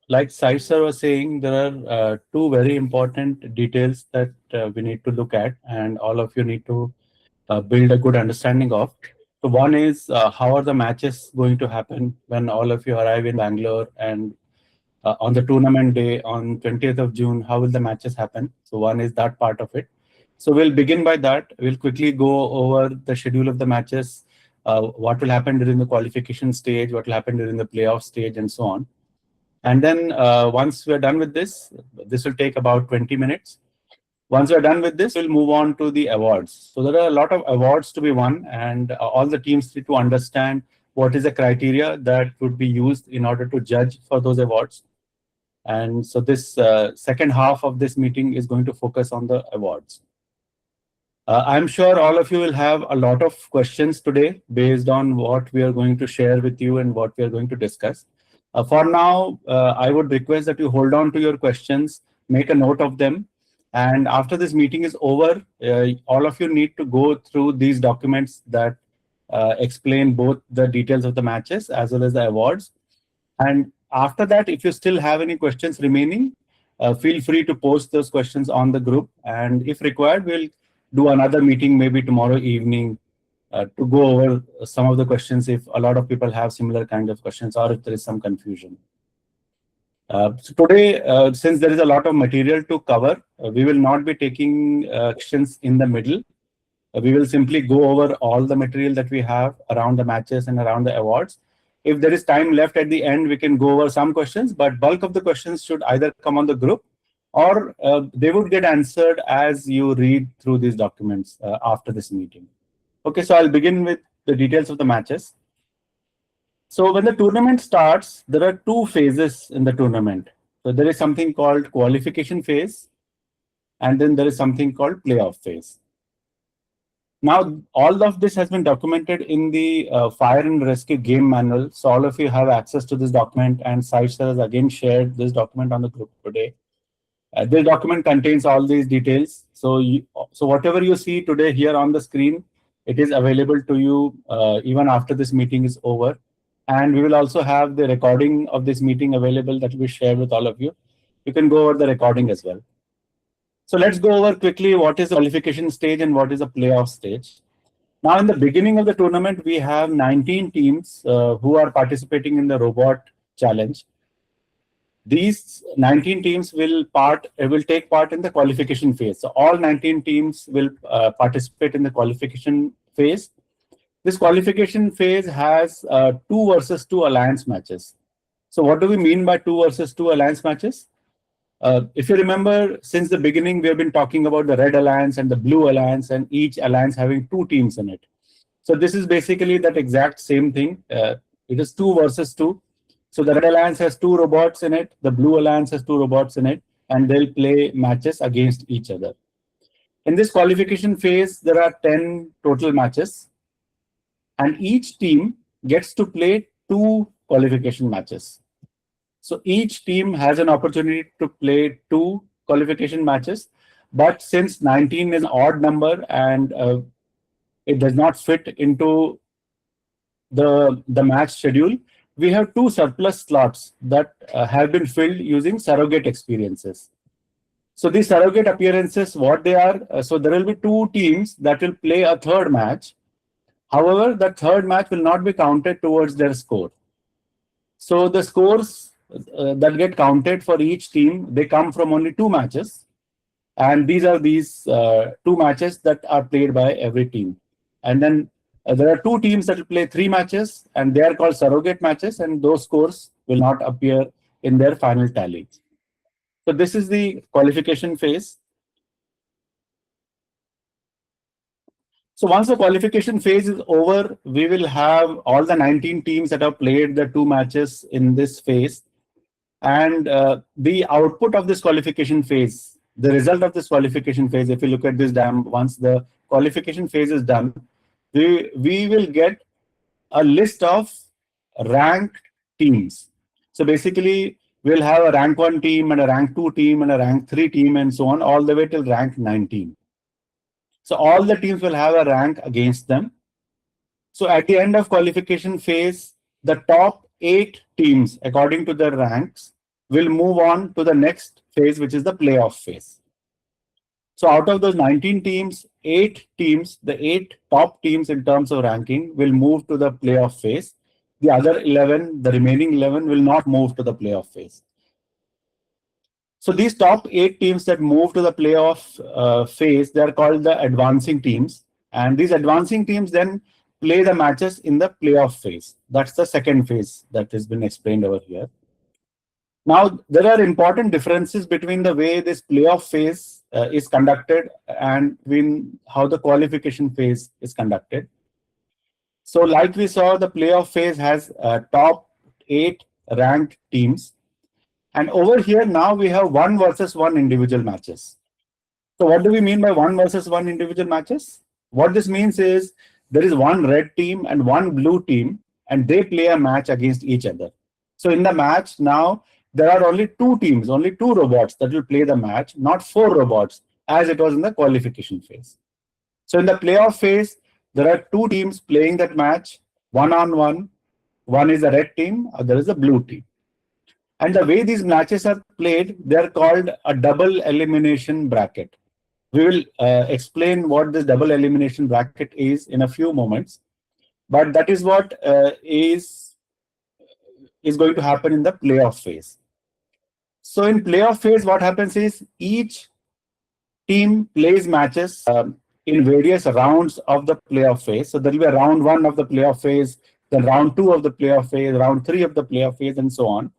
like Sai sir was saying, there are two very important details that we need to look at, and all of you need to build a good understanding of. So one is how are the matches going to happen when all of you arrive in Bangalore, and on the tournament day on 20th of June, how will the matches happen? So one is that part of it. So we'll begin by that. We'll quickly go over the schedule of the matches, what will happen during the qualification stage, what will happen during the playoff stage, and so on. And then once we're done with this will take about 20 minutes. Once we're done with this, we'll move on to the awards. So there are a lot of awards to be won, and all the teams need to understand what is the criteria that would be used in order to judge for those awards. And so this second half of this meeting is going to focus on the awards. I'm sure all of you will have a lot of questions today based on what we are going to share with you and what we are going to discuss. For now, I would request that you hold on to your questions, make a note of them. And after this meeting is over, all of you need to go through these documents that explain both the details of the matches as well as the awards. And after that, if you still have any questions remaining, feel free to post those questions on the group. And if required, we'll do another meeting maybe tomorrow evening to go over some of the questions if a lot of people have similar kind of questions or if there is some confusion. So today, since there is a lot of material to cover, we will not be taking questions in the middle. We will simply go over all the material that we have around the matches and around the awards. If there is time left at the end, we can go over some questions, but bulk of the questions should either come on the group or they would get answered as you read through these documents after this meeting. Okay, so I'll begin with the details of the matches. So when the tournament starts, there are two phases in the tournament. So there is something called qualification phase, and then there is something called playoff phase. Now, all of this has been documented in the Fire and Rescue game manual. So all of you have access to this document, and Sai has again shared this document on the group today. This document contains all these details. So whatever you see today here on the screen, it is available to you even after this meeting is over. And we will also have the recording of this meeting available that will be shared with all of you. You can go over the recording as well. So let's go over quickly what is the qualification stage and what is the playoff stage. Now, in the beginning of the tournament, we have 19 teams who are participating in the robot challenge. These 19 teams will take part in the qualification phase. So all 19 teams will participate in the qualification phase. This qualification phase has 2 versus 2 alliance matches. So what do we mean by 2 versus 2 alliance matches? If you remember, since the beginning, we have been talking about the Red Alliance and the Blue Alliance, and each alliance having 2 teams in it. So this is basically that exact same thing. It is 2 versus 2. So the Red Alliance has 2 robots in it, the Blue Alliance has 2 robots in it, and they'll play matches against each other. In this qualification phase, there are 10 total matches, and each team gets to play 2 qualification matches. So each team has an opportunity to play 2 qualification matches, but since 19 is an odd number and it does not fit into the match schedule, we have 2 surplus slots that have been filled using surrogate experiences. So these surrogate appearances, what they are, so there will be 2 teams that will play a 3rd match. However, the 3rd match will not be counted towards their score. So the scores that get counted for each team, they come from only 2 matches. And these are 2 matches that are played by every team. And then there are 2 teams that will play 3 matches, and they are called surrogate matches, and those scores will not appear in their final tally. So this is the qualification phase. So once the qualification phase is over, we will have all the 19 teams that have played the 2 matches in this phase. And the output of this qualification phase, the result of this qualification phase, if you look at this diagram, once the qualification phase is done, we will get a list of ranked teams. So basically, we'll have a rank 1 team and a rank 2 team and a rank 3 team and so on, all the way till rank 19. So all the teams will have a rank against them. So at the end of qualification phase, the top 8 teams, according to their ranks, will move on to the next phase, which is the playoff phase. So out of those 19 teams, 8 teams, the 8 top teams in terms of ranking will move to the playoff phase. The other 11, the remaining 11 will not move to the playoff phase. So these top 8 teams that move to the playoff phase, they are called the advancing teams. And these advancing teams then play the matches in the playoff phase. That's the second phase that has been explained over here. Now, there are important differences between the way this playoff phase is conducted and between how the qualification phase is conducted. So like we saw, the playoff phase has top 8 ranked teams. And over here now we have 1 versus 1 individual matches. So what do we mean by 1 versus 1 individual matches? What this means is there is one red team and one blue team, and they play a match against each other. So in the match now, there are only 2 teams, only 2 robots that will play the match, not 4 robots, as it was in the qualification phase. So in the playoff phase, there are 2 teams playing that match, one-on-one. One is a red team, other is a blue team. And the way these matches are played, they're called a double elimination bracket. We will explain what this double elimination bracket is in a few moments, but that is what is going to happen in the playoff phase. So in playoff phase, what happens is each team plays matches in various rounds of the playoff phase. So there will be a round 1 of the playoff phase, then round 2 of the playoff phase, round 3 of the playoff phase, and so on.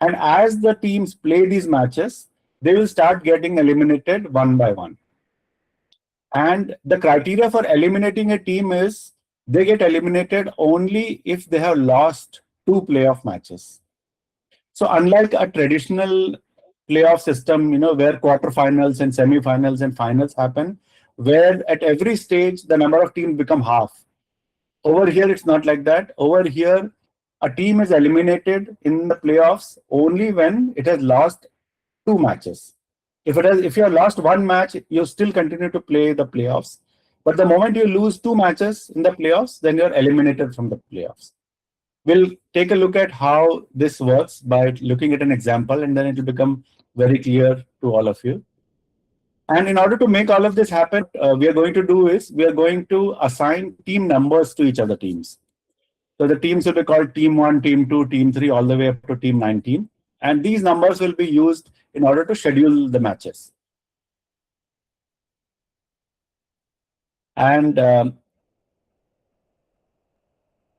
And as the teams play these matches, they will start getting eliminated one by one. And the criteria for eliminating a team is they get eliminated only if they have lost 2 playoff matches. So unlike a traditional playoff system, where quarterfinals and semifinals and finals happen, where at every stage the number of teams become half. Over here, it's not like that. Over here, a team is eliminated in the playoffs only when it has lost 2 matches. If you have lost 1 match, you still continue to play the playoffs. But the moment you lose 2 matches in the playoffs, then you're eliminated from the playoffs. We'll take a look at how this works by looking at an example, and then it will become very clear to all of you. And in order to make all of this happen, we are going to do is we are going to assign team numbers to each of the teams. So the teams will be called Team 1, Team 2, Team 3, all the way up to Team 19. And these numbers will be used in order to schedule the matches. And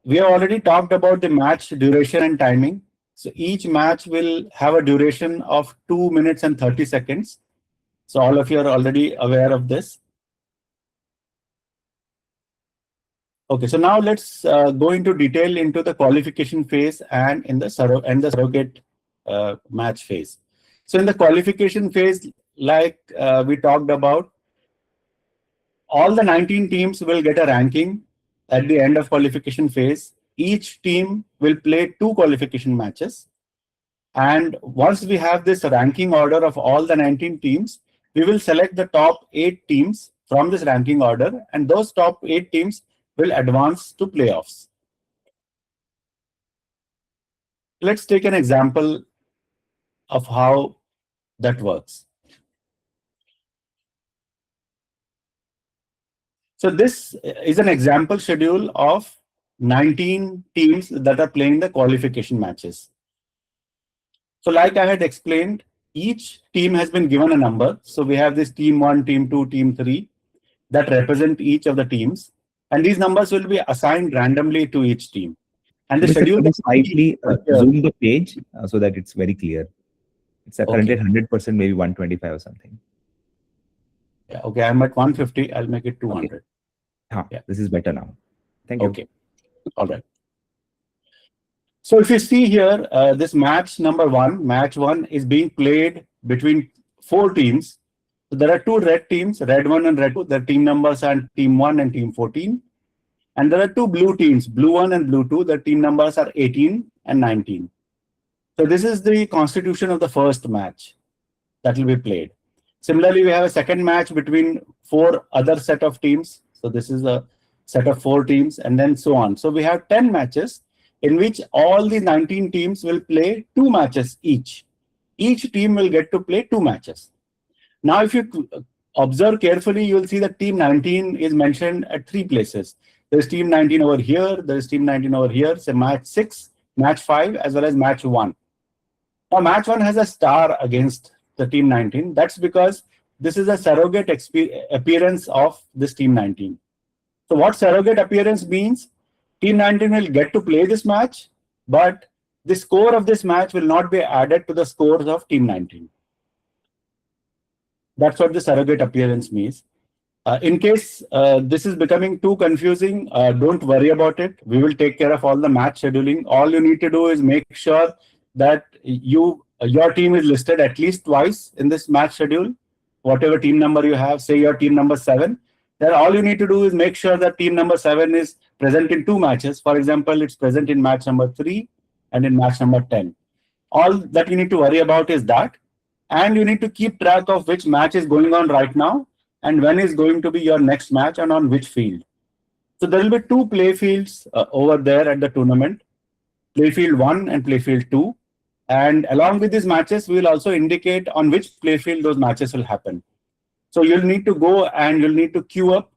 we have already talked about the match duration and timing. So each match will have a duration of 2 minutes and 30 seconds. So all of you are already aware of this. Okay, so now let's go into detail into the qualification phase and in the surrogate match phase. So in the qualification phase, like we talked about, all the 19 teams will get a ranking at the end of qualification phase. Each team will play 2 qualification matches. And once we have this ranking order of all the 19 teams, we will select the top 8 teams from this ranking order, and those top 8 teams will advance to playoffs. Let's take an example of how that works. So this is an example schedule of 19 teams that are playing the qualification matches. So like I had explained, each team has been given a number. So we have this Team 1, Team 2, Team 3 that represent each of the teams. And these numbers will be assigned randomly to each team. And the schedule is slightly zoom the page so that it's very clear. It's currently 100%, maybe 125 or something. Yeah, okay, I'm at 150. I'll make it 200. Okay. Yeah, this is better now. Thank you. Okay, all right. So if you see here, this match number 1, match 1 is being played between 4 teams. So there are 2 red teams, red 1 and red 2. Their team numbers are Team 1 and Team 14. And there are 2 blue teams, blue 1 and blue 2. Their team numbers are 18 and 19. So this is the constitution of the first match that will be played. Similarly, we have a second match between 4 other set of teams. So this is a set of 4 teams, and then so on. So we have 10 matches in which all the 19 teams will play 2 matches each. each team will get to play 2 matches. Now, if you observe carefully, you will see that team 19 is mentioned at 3 places. There is team 19 over here, there is team 19 over here, so match 6, match 5, as well as match 1. Now, match 1 has a star against the team 19. That's because this is a surrogate appearance of this team 19. So what surrogate appearance means, team 19 will get to play this match, but the score of this match will not be added to the scores of team 19. That's what the surrogate appearance means. In case this is becoming too confusing, don't worry about it. We will take care of all the match scheduling. All you need to do is make sure that your team is listed at least twice in this match schedule. Whatever team number you have, say your team number 7, then all you need to do is make sure that team number 7 is present in 2 matches. For example, it's present in match number 3 and in match number 10. All that you need to worry about is that, and you need to keep track of which match is going on right now and when is going to be your next match and on which field. So there will be 2 play fields over there at the tournament, playfield 1 and playfield 2. And along with these matches, we will also indicate on which playfield those matches will happen. So you'll need to go and you'll need to queue up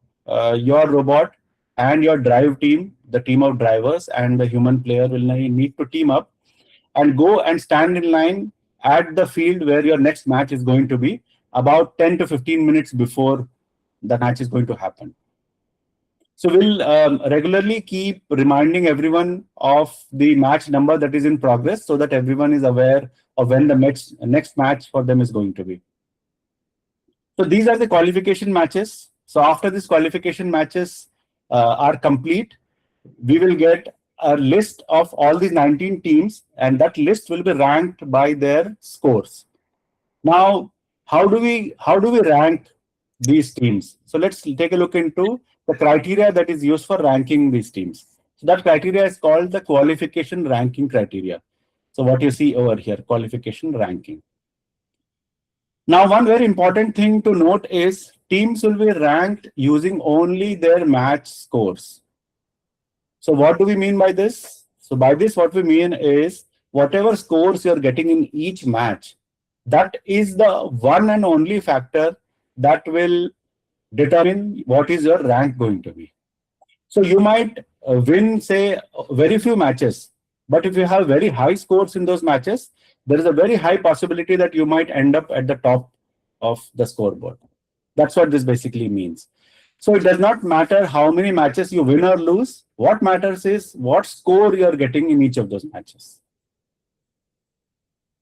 your robot and your drive team, the team of drivers, and the human player will need to team up and go and stand in line at the field where your next match is going to be, about 10 to 15 minutes before the match is going to happen. So we'll regularly keep reminding everyone of the match number that is in progress so that everyone is aware of when the next match for them is going to be. So these are the qualification matches. So after these qualification matches are complete, we will get a list of all these 19 teams, and that list will be ranked by their scores. Now, how do we rank these teams? So let's take a look into the criteria that is used for ranking these teams. So that criteria is called the qualification ranking criteria. So what you see over here, qualification ranking. Now, one very important thing to note is teams will be ranked using only their match scores. So what do we mean by this? So by this, what we mean is whatever scores you're getting in each match, that is the one and only factor that will determine what is your rank going to be. So you might win, say, very few matches, but if you have very high scores in those matches, there is a very high possibility that you might end up at the top of the scoreboard. That's what this basically means. So it does not matter how many matches you win or lose. What matters is what score you are getting in each of those matches.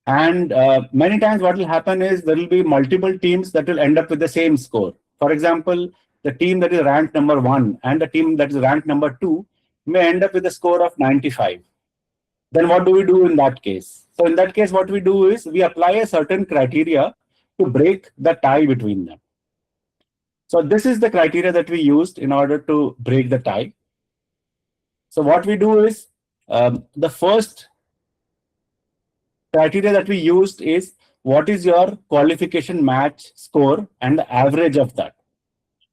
And many times what will happen is there will be multiple teams that will end up with the same score. For example, the team that is ranked number 1 and the team that is ranked number 2 may end up with a score of 95. Then what do we do in that case? So in that case, what we do is we apply a certain criteria to break the tie between them. So this is the criteria that we used in order to break the tie. So what we do is the first criteria that we used is what is your qualification match score and the average of that.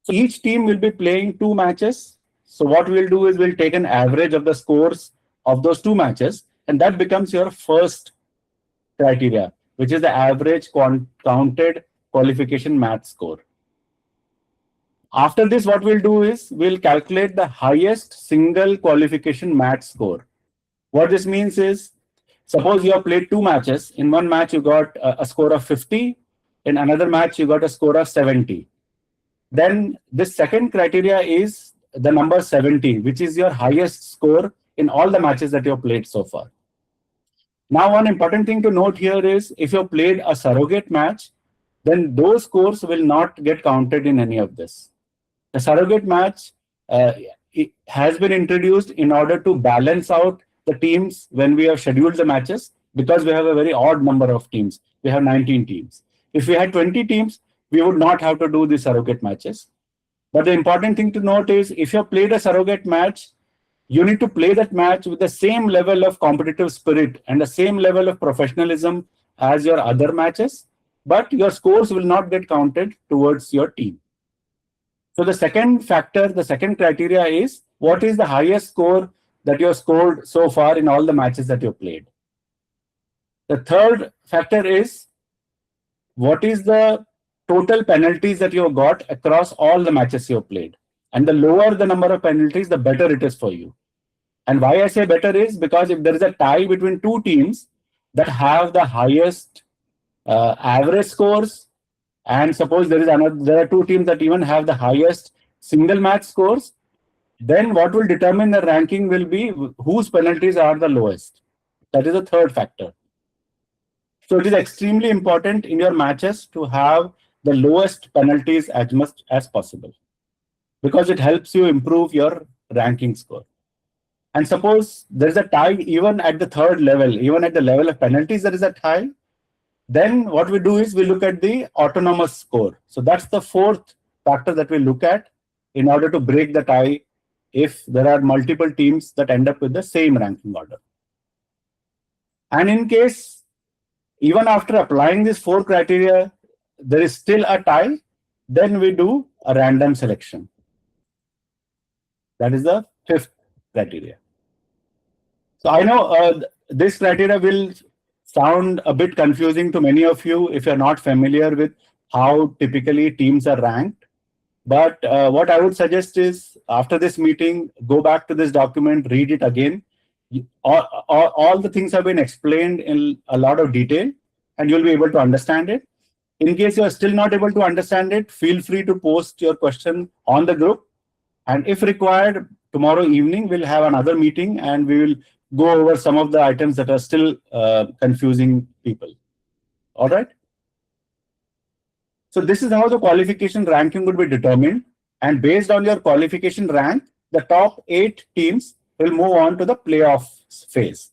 So each team will be playing 2 matches. So what we'll do is we'll take an average of the scores of those 2 matches, and that becomes your first criteria, which is the average counted qualification match score. After this, what we'll do is we'll calculate the highest single qualification match score. What this means is, suppose you have played 2 matches. In one match, you got a score of 50. In another match, you got a score of 70. Then this second criteria is the number 70, which is your highest score in all the matches that you have played so far. Now, one important thing to note here is if you have played a surrogate match, then those scores will not get counted in any of this. The surrogate match it has been introduced in order to balance out the teams when we have scheduled the matches, because we have a very odd number of teams. We have 19 teams. If we had 20 teams, we would not have to do the surrogate matches. But the important thing to note is if you have played a surrogate match, you need to play that match with the same level of competitive spirit and the same level of professionalism as your other matches, but your scores will not get counted towards your team. So the second factor, the second criteria is what is the highest score that you have scored so far in all the matches that you have played. The third factor is what is the total penalties that you have got across all the matches you have played. And the lower the number of penalties, the better it is for you. And why I say better is because if there is a tie between two teams that have the highest average scores, and suppose there are two teams that even have the highest single match scores, then what will determine the ranking will be whose penalties are the lowest. That is the third factor. So it is extremely important in your matches to have the lowest penalties as much as possible, because it helps you improve your ranking score. And suppose there is a tie even at the third level, even at the level of penalties, there is a tie. Then what we do is we look at the autonomous score. So that's the fourth factor that we look at in order to break the tie if there are multiple teams that end up with the same ranking order. And in case, even after applying these four criteria, there is still a tie, then we do a random selection. That is the fifth criteria. So I know this criteria will sound a bit confusing to many of you if you're not familiar with how typically teams are ranked. But what I would suggest is after this meeting, go back to this document, read it again. All the things have been explained in a lot of detail and you'll be able to understand it. In case you're still not able to understand it, feel free to post your question on the group. And if required, tomorrow evening, we'll have another meeting and we will go over some of the items that are still confusing people. All right. So this is how the qualification ranking would be determined. And based on your qualification rank, the top 8 teams will move on to the playoff phase.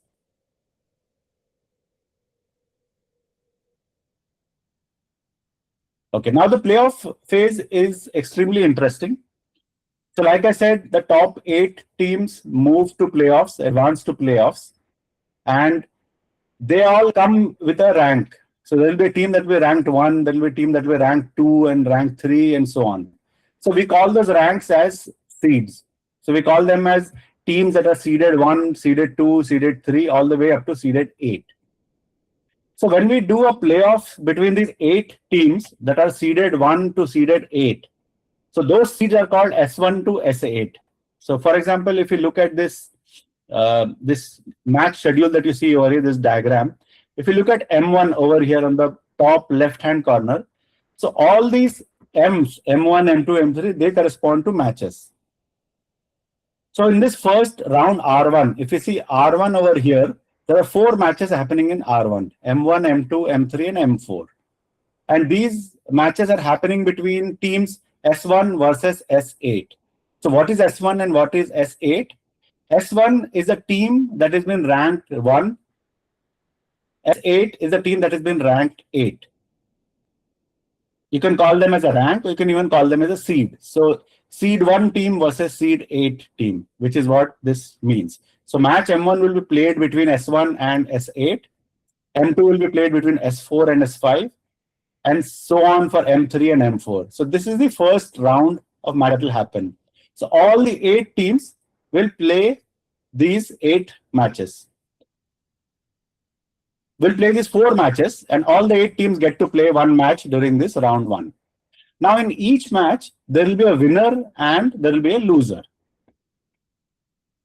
Okay, now the playoff phase is extremely interesting. So like I said, the top 8 teams move to playoffs, advance to playoffs, and they all come with a rank. So there will be a team that will be ranked 1, there will be a team that will be ranked 2 and ranked 3 and so on. So we call those ranks as seeds. So we call them as teams that are seeded 1, seeded 2, seeded 3, all the way up to seeded 8. So when we do a playoff between these 8 teams that are seeded 1 to seeded 8, so those seeds are called S1 to S8. So for example, if you look at this this match schedule that you see over here, this diagram, if you look at M1 over here on the top left-hand corner, so all these M's, M1, M2, M3, they correspond to matches. So in this first round R1, if you see R1 over here, there are 4 matches happening in R1, M1, M2, M3, and M4. And these matches are happening between teams S1 versus S8. So what is S1 and what is S8? S1 is a team that has been ranked 1. S8 is a team that has been ranked 8. You can call them as a rank, or you can even call them as a seed. So seed 1 team versus seed 8 team, which is what this means. So match M1 will be played between S1 and S8. M2 will be played between S4 and S5. And so on for M3 and M4. So this is the first round of match that will happen. So all the 8 teams will play these 8 matches. We'll play these 4 matches, and all the 8 teams get to play 1 match during this round 1. Now in each match, there will be a winner and there will be a loser.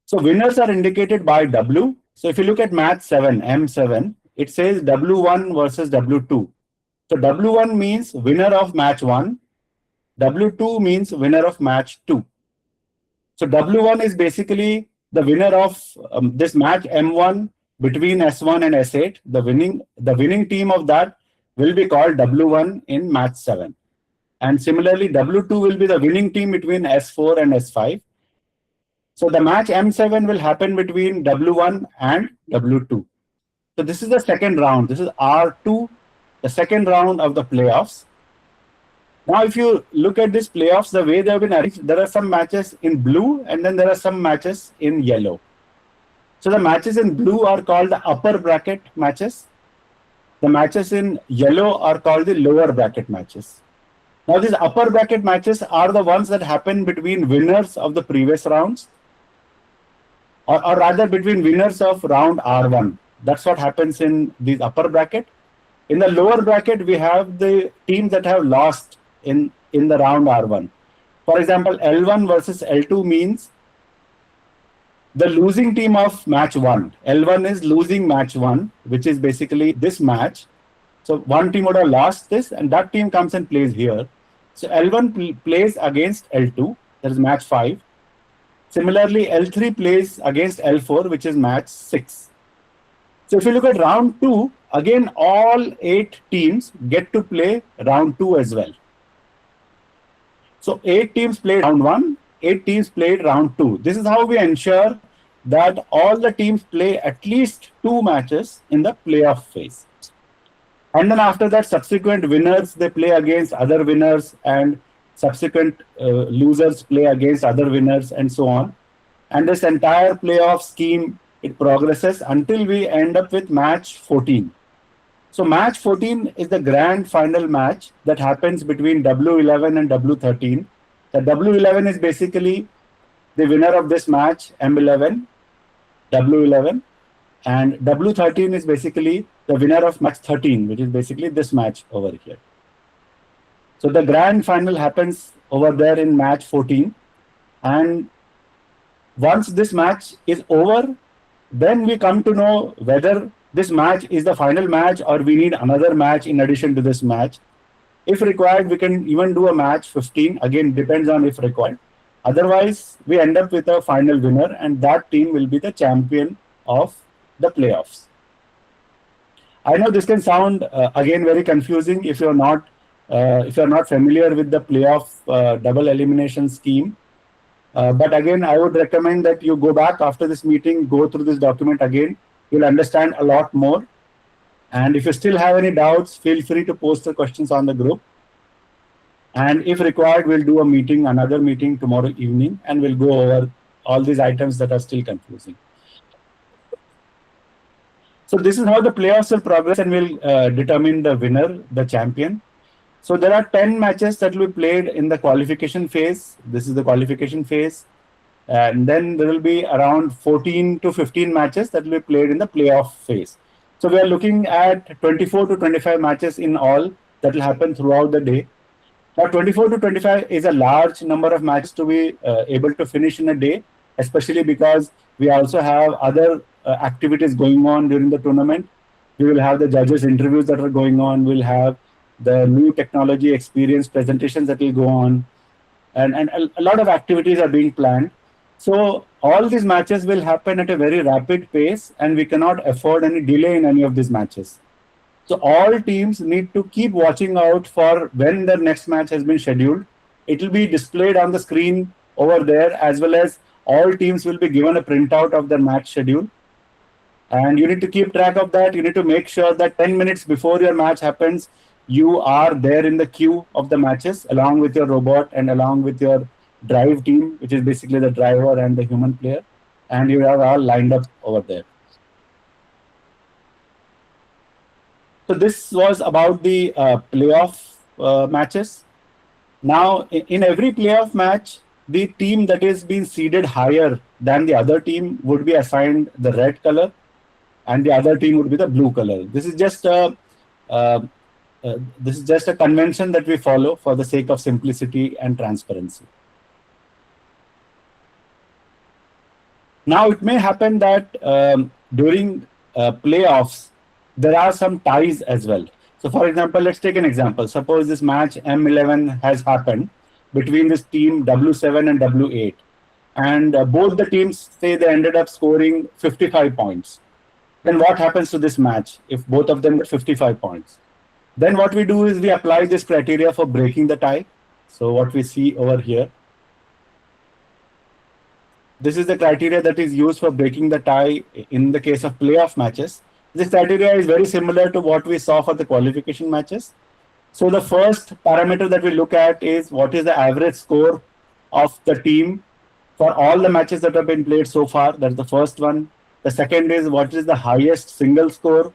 So winners are indicated by W. So if you look at match 7, M7, it says W1 versus W2. So W1 means winner of match 1. W2 means winner of match 2. So W1 is basically the winner of this match M1 between S1 and S8. The winning team of that will be called W1 in match 7. And similarly, W2 will be the winning team between S4 and S5. So the match M7 will happen between W1 and W2. So this is the second round. This is R2, the second round of the playoffs. Now, if you look at these playoffs, the way they have been arranged, there are some matches in blue and then there are some matches in yellow. So the matches in blue are called the upper bracket matches. The matches in yellow are called the lower bracket matches. Now, these upper bracket matches are the ones that happen between winners of the previous rounds, or rather between winners of round R1. That's what happens in the upper bracket. In the lower bracket, we have the teams that have lost in the round R1. For example, L1 versus L2 means the losing team of match 1. L1 is losing match 1, which is basically this match. So one team would have lost this, and that team comes and plays here. So L1 plays against L2, that is match 5. Similarly, L3 plays against L4, which is match 6. So if you look at round 2, again all 8 teams get to play round 2 as well. So 8 teams played round 1, 8 teams played round 2. This is how we ensure that all the teams play at least 2 matches in the playoff phase. And then after that, subsequent winners, they play against other winners, and subsequent losers play against other winners, and so on. And this entire playoff scheme, it progresses until we end up with match 14. So match 14 is the grand final match that happens between W11 and W13. The W11 is basically the winner of this match, M11, W11, and W13 is basically the winner of match 13, which is basically this match over here. So the grand final happens over there in match 14, and once this match is over, then we come to know whether this match is the final match or we need another match in addition to this match. If required, we can even do a match 15. Again, depends on if required. Otherwise, we end up with a final winner, and that team will be the champion of the playoffs. I know this can sound again very confusing if you're not familiar with the playoff double elimination scheme. But again, I would recommend that you go back after this meeting, go through this document again. You'll understand a lot more. And if you still have any doubts, feel free to post the questions on the group. And if required, we'll do another meeting tomorrow evening, and we'll go over all these items that are still confusing. So this is how the playoffs will progress, and will determine the winner, the champion. So there are 10 matches that will be played in the qualification phase. This is the qualification phase. And then there will be around 14 to 15 matches that will be played in the playoff phase. So we are looking at 24 to 25 matches in all that will happen throughout the day. Now 24 to 25 is a large number of matches to be able to finish in a day, especially because we also have other activities going on during the tournament. We will have the judges' interviews that are going on. We'll have the new technology experience presentations that will go on. And a lot of activities are being planned. So all these matches will happen at a very rapid pace, and we cannot afford any delay in any of these matches. So all teams need to keep watching out for when their next match has been scheduled. It will be displayed on the screen over there, as well as all teams will be given a printout of their match schedule. And you need to keep track of that. You need to make sure that 10 minutes before your match happens, you are there in the queue of the matches, along with your robot and along with your drive team, which is basically the driver and the human player, and you are all lined up over there. So this was about the playoff matches. Now, in every playoff match, the team that is being seeded higher than the other team would be assigned the red color, and the other team would be the blue color. This is just a convention that we follow for the sake of simplicity and transparency. Now, it may happen that during playoffs, there are some ties as well. So, for example, let's take an example. Suppose this match M11 has happened between this team W7 and W8. And both the teams say they ended up scoring 55 points. Then what happens to this match if both of them get 55 points? Then what we do is we apply this criteria for breaking the tie. So what we see over here. This is the criteria that is used for breaking the tie in the case of playoff matches. This criteria is very similar to what we saw for the qualification matches. So the first parameter that we look at is what is the average score of the team for all the matches that have been played so far. That's the first one. The second is what is the highest single score.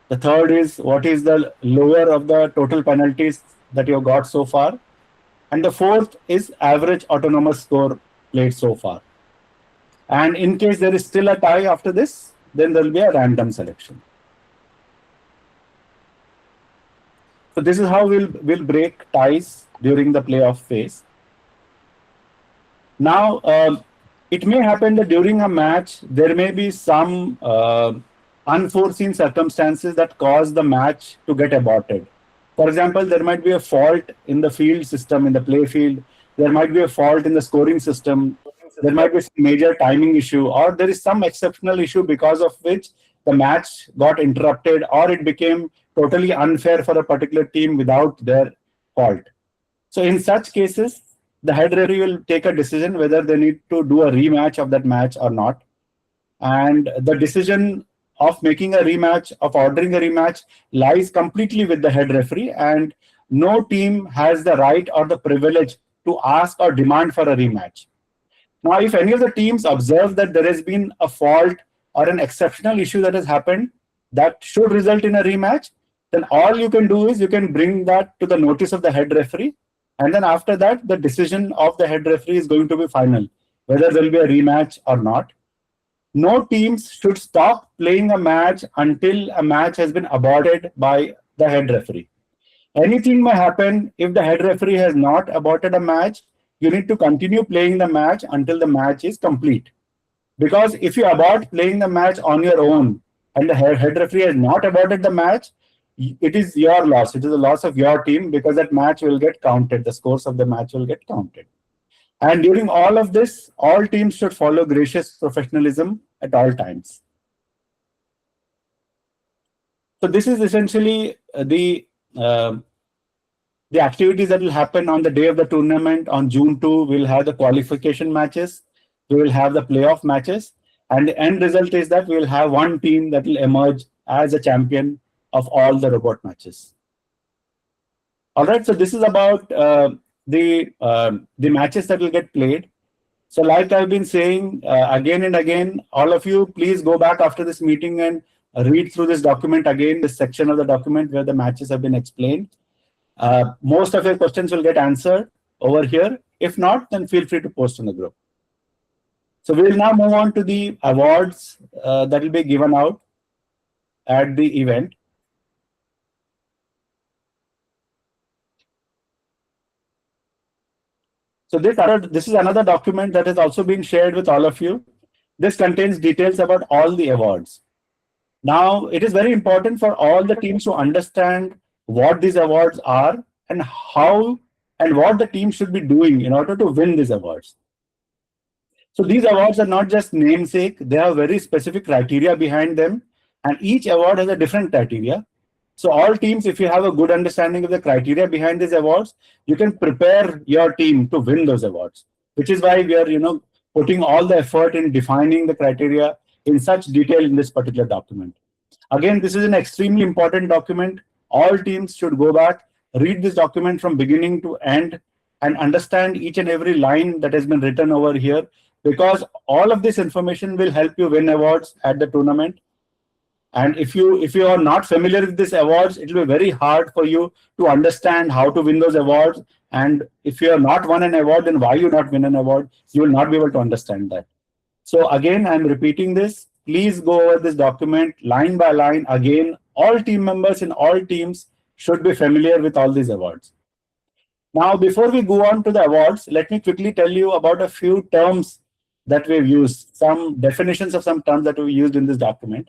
The third is what is the lower of the total penalties that you have got so far. And the fourth is average autonomous score played so far. And in case there is still a tie after this, then there will be a random selection. So this is how we'll break ties during the playoff phase. Now, it may happen that during a match, there may be some unforeseen circumstances that cause the match to get aborted. For example, there might be a fault in the field system, in the play field. There might be a fault in the scoring system. There might be some major timing issue, or there is some exceptional issue because of which the match got interrupted, or it became totally unfair for a particular team without their fault. So in such cases, the head referee will take a decision whether they need to do a rematch of that match or not. And the decision of making a rematch, of ordering a rematch, lies completely with the head referee, and no team has the right or the privilege to ask or demand for a rematch. Now, if any of the teams observe that there has been a fault or an exceptional issue that has happened that should result in a rematch, then all you can do is you can bring that to the notice of the head referee. And then after that, the decision of the head referee is going to be final, whether there will be a rematch or not. No teams should stop playing a match until a match has been aborted by the head referee. Anything may happen if the head referee has not aborted a match. You need to continue playing the match until the match is complete. Because if you abort playing the match on your own and the head referee has not aborted the match, it is your loss. It is the loss of your team, because that match will get counted. The scores of the match will get counted. And during all of this, all teams should follow gracious professionalism at all times. So this is essentially the activities that will happen on the day of the tournament. On June 2, we'll have the qualification matches. We will have the playoff matches. And the end result is that we will have one team that will emerge as a champion of all the robot matches. All right, so this is about the matches that will get played. So like I've been saying again and again, all of you, please go back after this meeting and read through this document again, this section of the document where the matches have been explained. Most of your questions will get answered over here. If not, then feel free to post in the group. So we will now move on to the awards that will be given out at the event. So this is another document that is also being shared with all of you. This contains details about all the awards. Now, it is very important for all the teams to understand what these awards are and how and what the team should be doing in order to win these awards. So these awards are not just namesake, they have very specific criteria behind them, and each award has a different criteria. So all teams, if you have a good understanding of the criteria behind these awards, you can prepare your team to win those awards, which is why we are putting all the effort in defining the criteria in such detail in this particular document. Again, this is an extremely important document. All teams should go back, read this document from beginning to end, and understand each and every line that has been written over here, because all of this information will help you win awards at the tournament. And if you are not familiar with these awards, it will be very hard for you to understand how to win those awards. And if you have not won an award, then why you not win an award? You will not be able to understand that. So again, I'm repeating this. Please go over this document line by line. Again, all team members in all teams should be familiar with all these awards. Now, before we go on to the awards, let me quickly tell you about a few terms that we've used, some definitions of some terms that we used in this document.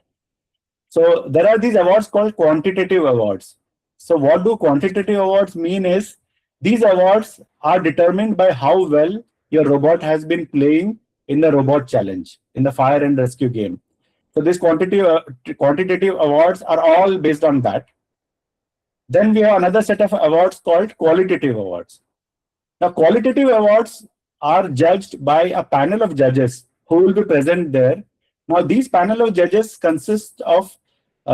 So there are these awards called quantitative awards. So what do quantitative awards mean is, these awards are determined by how well your robot has been playing in the robot challenge, in the fire and rescue game. So these quantitative awards are all based on that. Then we have another set of awards called qualitative awards. Now, qualitative awards are judged by a panel of judges who will be present there. Now, these panel of judges consist of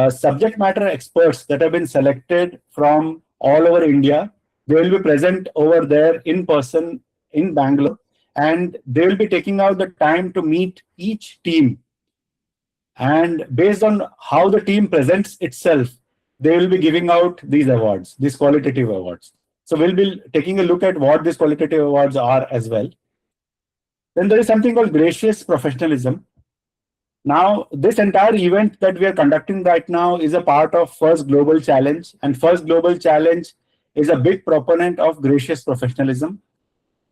subject matter experts that have been selected from all over India. They will be present over there in person in Bangalore, and they will be taking out the time to meet each team. And based on how the team presents itself, they will be giving out these awards, these qualitative awards. So we'll be taking a look at what these qualitative awards are as well. Then there is something called gracious professionalism. Now, this entire event that we are conducting right now is a part of First Global Challenge, and First Global Challenge is a big proponent of gracious professionalism.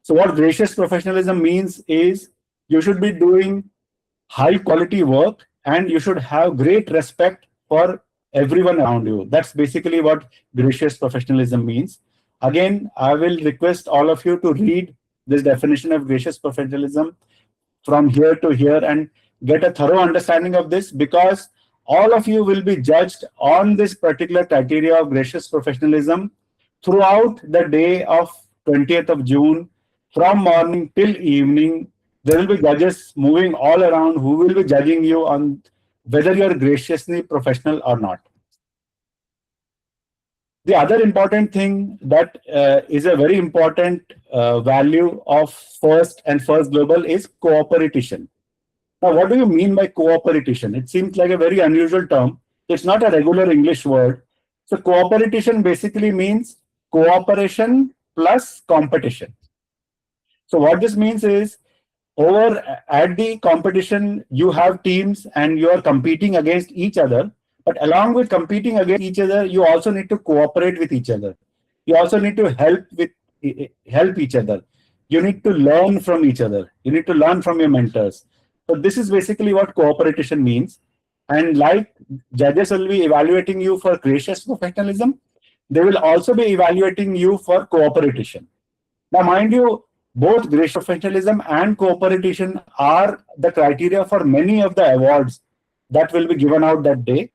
So, what gracious professionalism means is you should be doing high quality work and you should have great respect for everyone around you. That's basically what gracious professionalism means. Again, I will request all of you to read this definition of gracious professionalism from here to here and get a thorough understanding of this, because all of you will be judged on this particular criteria of gracious professionalism throughout the day of 20th of June, from morning till evening. There will be judges moving all around who will be judging you on whether you are graciously professional or not. The other important thing that is a very important value of First and First Global is cooperation. Now, what do you mean by cooperation? It seems like a very unusual term. It's not a regular English word. So, cooperation basically means cooperation plus competition. So, what this means is, over at the competition, you have teams and you are competing against each other. But along with competing against each other, you also need to cooperate with each other. You also need to help each other. You need to learn from each other. You need to learn from your mentors. So this is basically what cooperation means. And like judges will be evaluating you for gracious professionalism, they will also be evaluating you for cooperation. Now, mind you, both gracious professionalism and cooperation are the criteria for many of the awards that will be given out that day.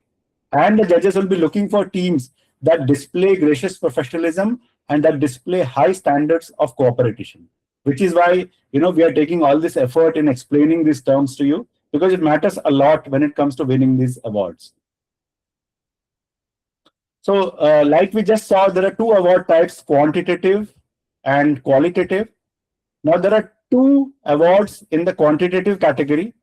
And the judges will be looking for teams that display gracious professionalism and that display high standards of cooperation, which is why we are taking all this effort in explaining these terms to you, because it matters a lot when it comes to winning these awards. So, like we just saw, there are two award types, quantitative and qualitative. Now, there are two awards in the quantitative category.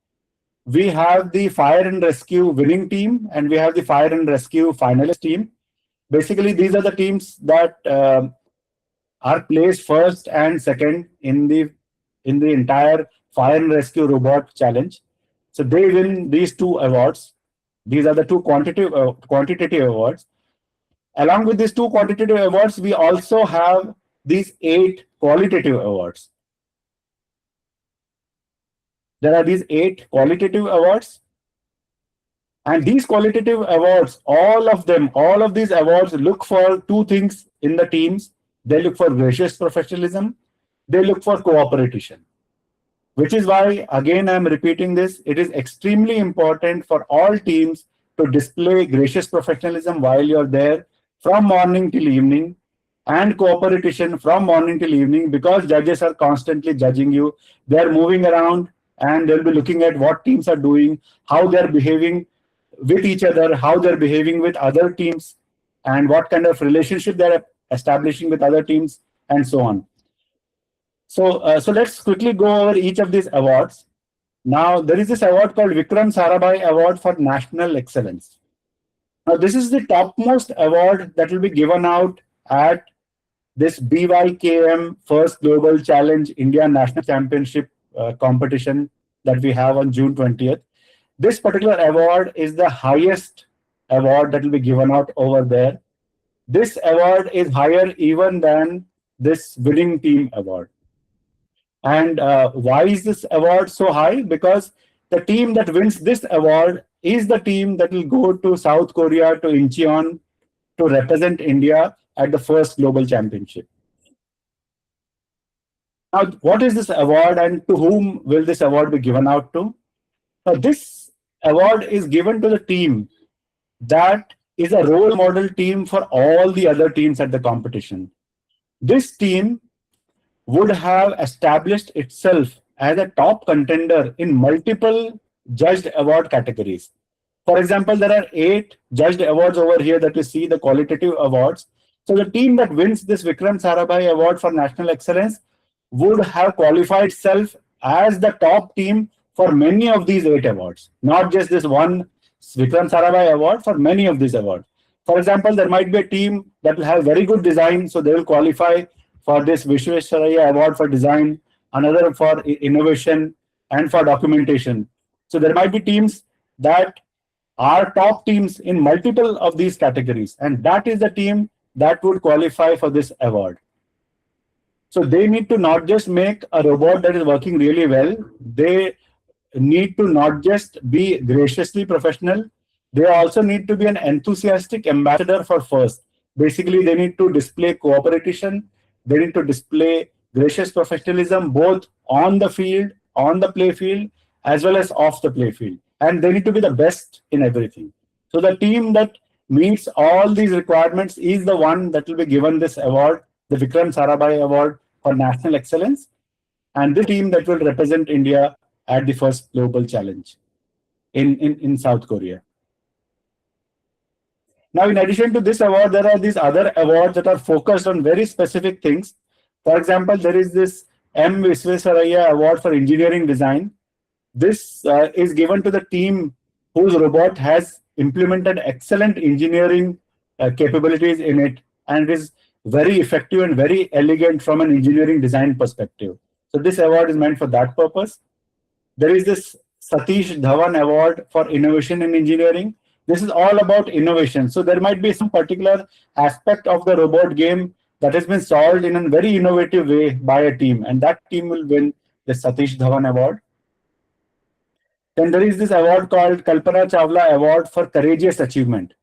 We have the fire and rescue winning team and we have the fire and rescue finalist team. Basically, these are the teams that are placed first and second in the entire fire and rescue robot challenge. So they win these two awards. These are the two quantitative awards. Along with these two quantitative awards, we also have these 8 qualitative awards. There are these 8 qualitative awards. And these qualitative awards, all of these awards look for two things in the teams. They look for gracious professionalism. They look for cooperation. Which is why, again, I'm repeating this. It is extremely important for all teams to display gracious professionalism while you're there from morning till evening, and cooperation from morning till evening, because judges are constantly judging you. They're moving around and they'll be looking at what teams are doing, how they're behaving with each other, how they're behaving with other teams, and what kind of relationship they're establishing with other teams, and so on. So, so let's quickly go over each of these awards. Now, there is this award called Vikram Sarabhai Award for National Excellence. Now, this is the topmost award that will be given out at this BYKM First Global Challenge India National Championship competition that we have on June 20th. This particular award is the highest award that will be given out over there. This award is higher even than this winning team award. And why is this award so high? Because the team that wins this award is the team that will go to South Korea, to Incheon, to represent India at the first global championship. Now, what is this award and to whom will this award be given out to? Now, this award is given to the team that is a role model team for all the other teams at the competition. This team would have established itself as a top contender in multiple judged award categories. For example, there are 8 judged awards over here that you see, the qualitative awards. So the team that wins this Vikram Sarabhai Award for National Excellence would have qualified itself as the top team for many of these 8 awards, not just this one Vikram Sarabhai Award, for many of these awards. For example, there might be a team that will have very good design, so they will qualify for this Vishwesvaraya Award for Design, another for innovation and for documentation. So there might be teams that are top teams in multiple of these categories, and that is the team that would qualify for this award. So they need to not just make a robot that is working really well, they need to not just be graciously professional, they also need to be an enthusiastic ambassador for FIRST. Basically, they need to display cooperation, they need to display gracious professionalism both on the field, on the play field, as well as off the play field. And they need to be the best in everything. So the team that meets all these requirements is the one that will be given this award, the Vikram Sarabhai Award for National Excellence, and this team that will represent India at the first global challenge in South Korea. Now, in addition to this award, there are these other awards that are focused on very specific things. For example, there is this M. Visvesvaraya Award for Engineering Design. This is given to the team whose robot has implemented excellent engineering capabilities in it, and it is very effective and very elegant from an engineering design perspective. So this award is meant for that purpose. There is this Satish Dhawan Award for Innovation in Engineering. This is all about innovation. So there might be some particular aspect of the robot game that has been solved in a very innovative way by a team, and that team will win the Satish Dhawan Award. Then there is this award called Kalpana Chawla Award for Courageous Achievement.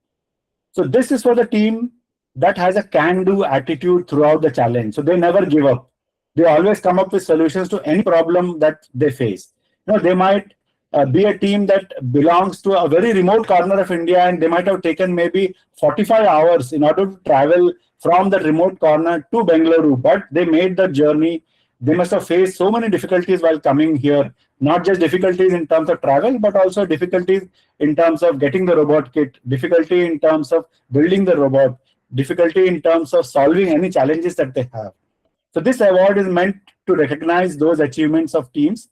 So this is for the team that has a can-do attitude throughout the challenge. So they never give up. They always come up with solutions to any problem that they face. They might be a team that belongs to a very remote corner of India, and they might have taken maybe 45 hours in order to travel from the remote corner to Bengaluru, but they made the journey. They must have faced so many difficulties while coming here, not just difficulties in terms of travel, but also difficulties in terms of getting the robot kit, difficulty in terms of building the robot, difficulty in terms of solving any challenges that they have. So this award is meant to recognize those achievements of teams,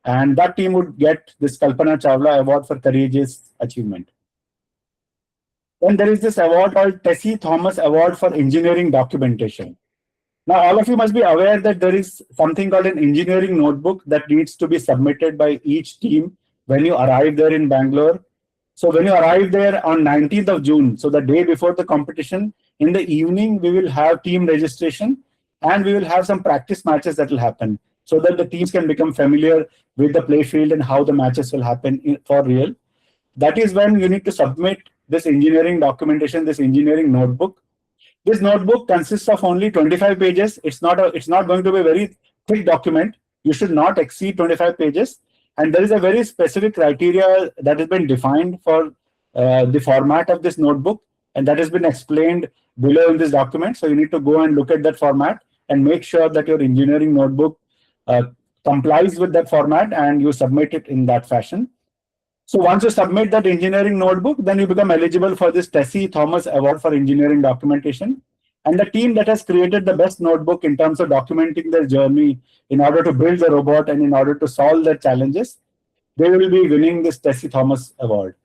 and that team would get this Kalpana Chawla Award for Courageous Achievement. Then there is this award called Tessie Thomas Award for Engineering Documentation. Now, all of you must be aware that there is something called an engineering notebook that needs to be submitted by each team when you arrive there in Bangalore. So when you arrive there on 19th of June, so the day before the competition, in the evening, we will have team registration and we will have some practice matches that will happen so that the teams can become familiar with the play field and how the matches will happen for real. That is when you need to submit this engineering documentation, this engineering notebook. This notebook consists of only 25 pages. It's not going to be a very thick document. You should not exceed 25 pages. And there is a very specific criteria that has been defined for the format of this notebook, and that has been explained below in this document. So you need to go and look at that format and make sure that your engineering notebook complies with that format and you submit it in that fashion. So once you submit that engineering notebook, then you become eligible for this Tessie Thomas Award for Engineering Documentation. And the team that has created the best notebook in terms of documenting their journey in order to build the robot and in order to solve their challenges, they will be winning this Tessie Thomas Award.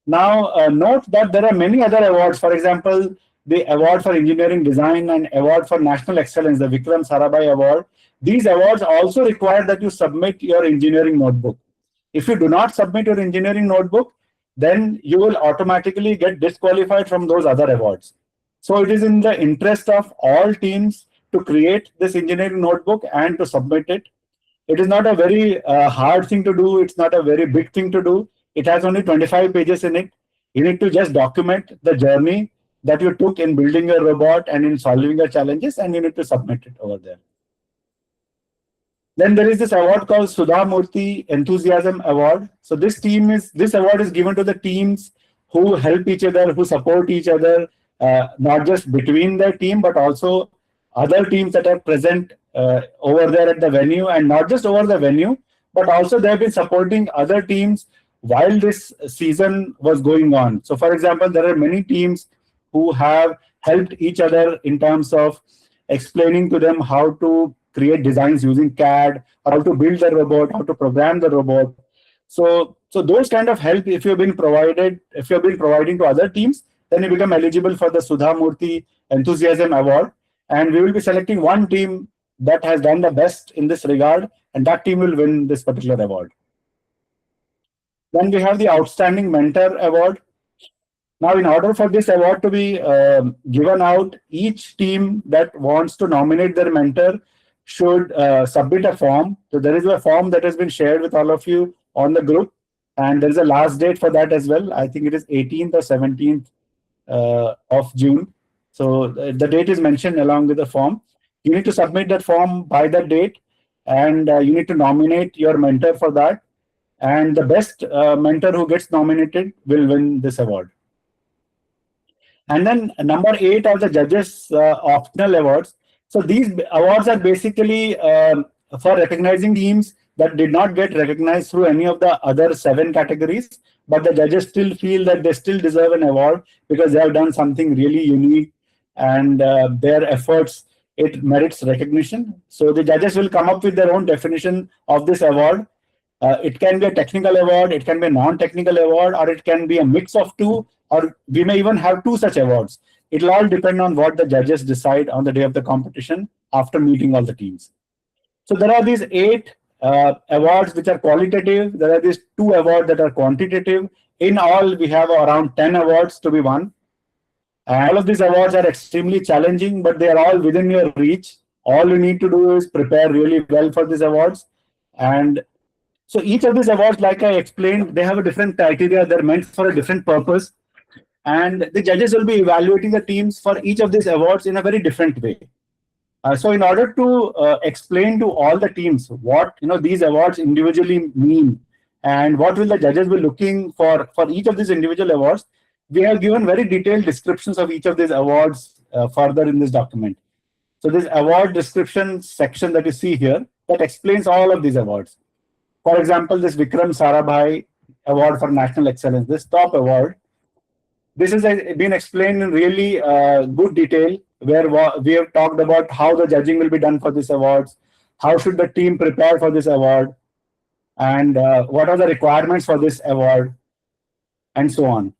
Now, note that there are many other awards. For example, the Award for Engineering Design and Award for National Excellence, the Vikram Sarabhai Award. These awards also require that you submit your engineering notebook. If you do not submit your engineering notebook, then you will automatically get disqualified from those other awards. So it is in the interest of all teams to create this engineering notebook and to submit it. It is not a very hard thing to do. It's not a very big thing to do. It has only 25 pages in it. You need to just document the journey that you took in building your robot and in solving your challenges, and you need to submit it over there. Then there is this award called Sudha Murthy Enthusiasm Award. So this award is given to the teams who help each other, who support each other, not just between their team, but also other teams that are present over there at the venue, and not just over the venue, but also they have been supporting other teams while this season was going on. So for example, there are many teams who have helped each other in terms of explaining to them how to create designs using CAD, how to build the robot, how to program the robot. So those kind of help, if you've been providing to other teams, then you become eligible for the Sudha Murthy Enthusiasm Award. And we will be selecting one team that has done the best in this regard, and that team will win this particular award. Then we have the Outstanding Mentor Award. Now, in order for this award to be given out, each team that wants to nominate their mentor should submit a form. So there is a form that has been shared with all of you on the group, and there is a last date for that as well. I think it is 18th or 17th of June. So the date is mentioned along with the form. You need to submit that form by that date, and you need to nominate your mentor for that. And the best mentor who gets nominated will win this award. And then number 8 are the judges optional awards. So these awards are basically for recognizing teams that did not get recognized through any of the other 7 categories, but the judges still feel that they still deserve an award because they have done something really unique, and their efforts, it merits recognition. So the judges will come up with their own definition of this award. It can be a technical award, it can be a non-technical award, or it can be a mix of two, or we may even have 2 such awards. It will all depend on what the judges decide on the day of the competition after meeting all the teams. So there are these 8 awards which are qualitative. There are these 2 awards that are quantitative. In all, we have around 10 awards to be won. And all of these awards are extremely challenging, but they are all within your reach. All you need to do is prepare really well for these awards. And so each of these awards, like I explained, they have a different criteria. They're meant for a different purpose. And the judges will be evaluating the teams for each of these awards in a very different way. So in order to explain to all the teams what these awards individually mean and what will the judges be looking for each of these individual awards, we have given very detailed descriptions of each of these awards further in this document. So this award description section that you see here, that explains all of these awards. For example, this Vikram Sarabhai Award for National Excellence, this top award, this has been explained in really good detail, where we have talked about how the judging will be done for these awards, how should the team prepare for this award, and what are the requirements for this award, and so on.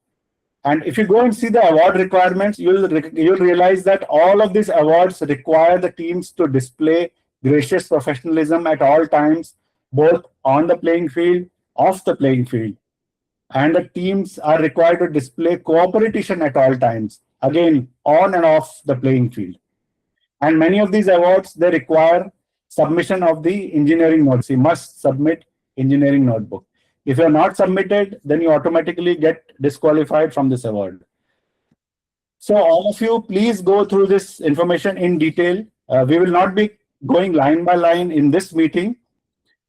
And if you go and see the award requirements, you'll realize that all of these awards require the teams to display gracious professionalism at all times, both on the playing field, off the playing field. And the teams are required to display cooperation at all times, again, on and off the playing field. And many of these awards, they require submission of the engineering notes. You must submit engineering notebook. If you're not submitted, then you automatically get disqualified from this award. So all of you, please go through this information in detail. We will not be going line by line in this meeting.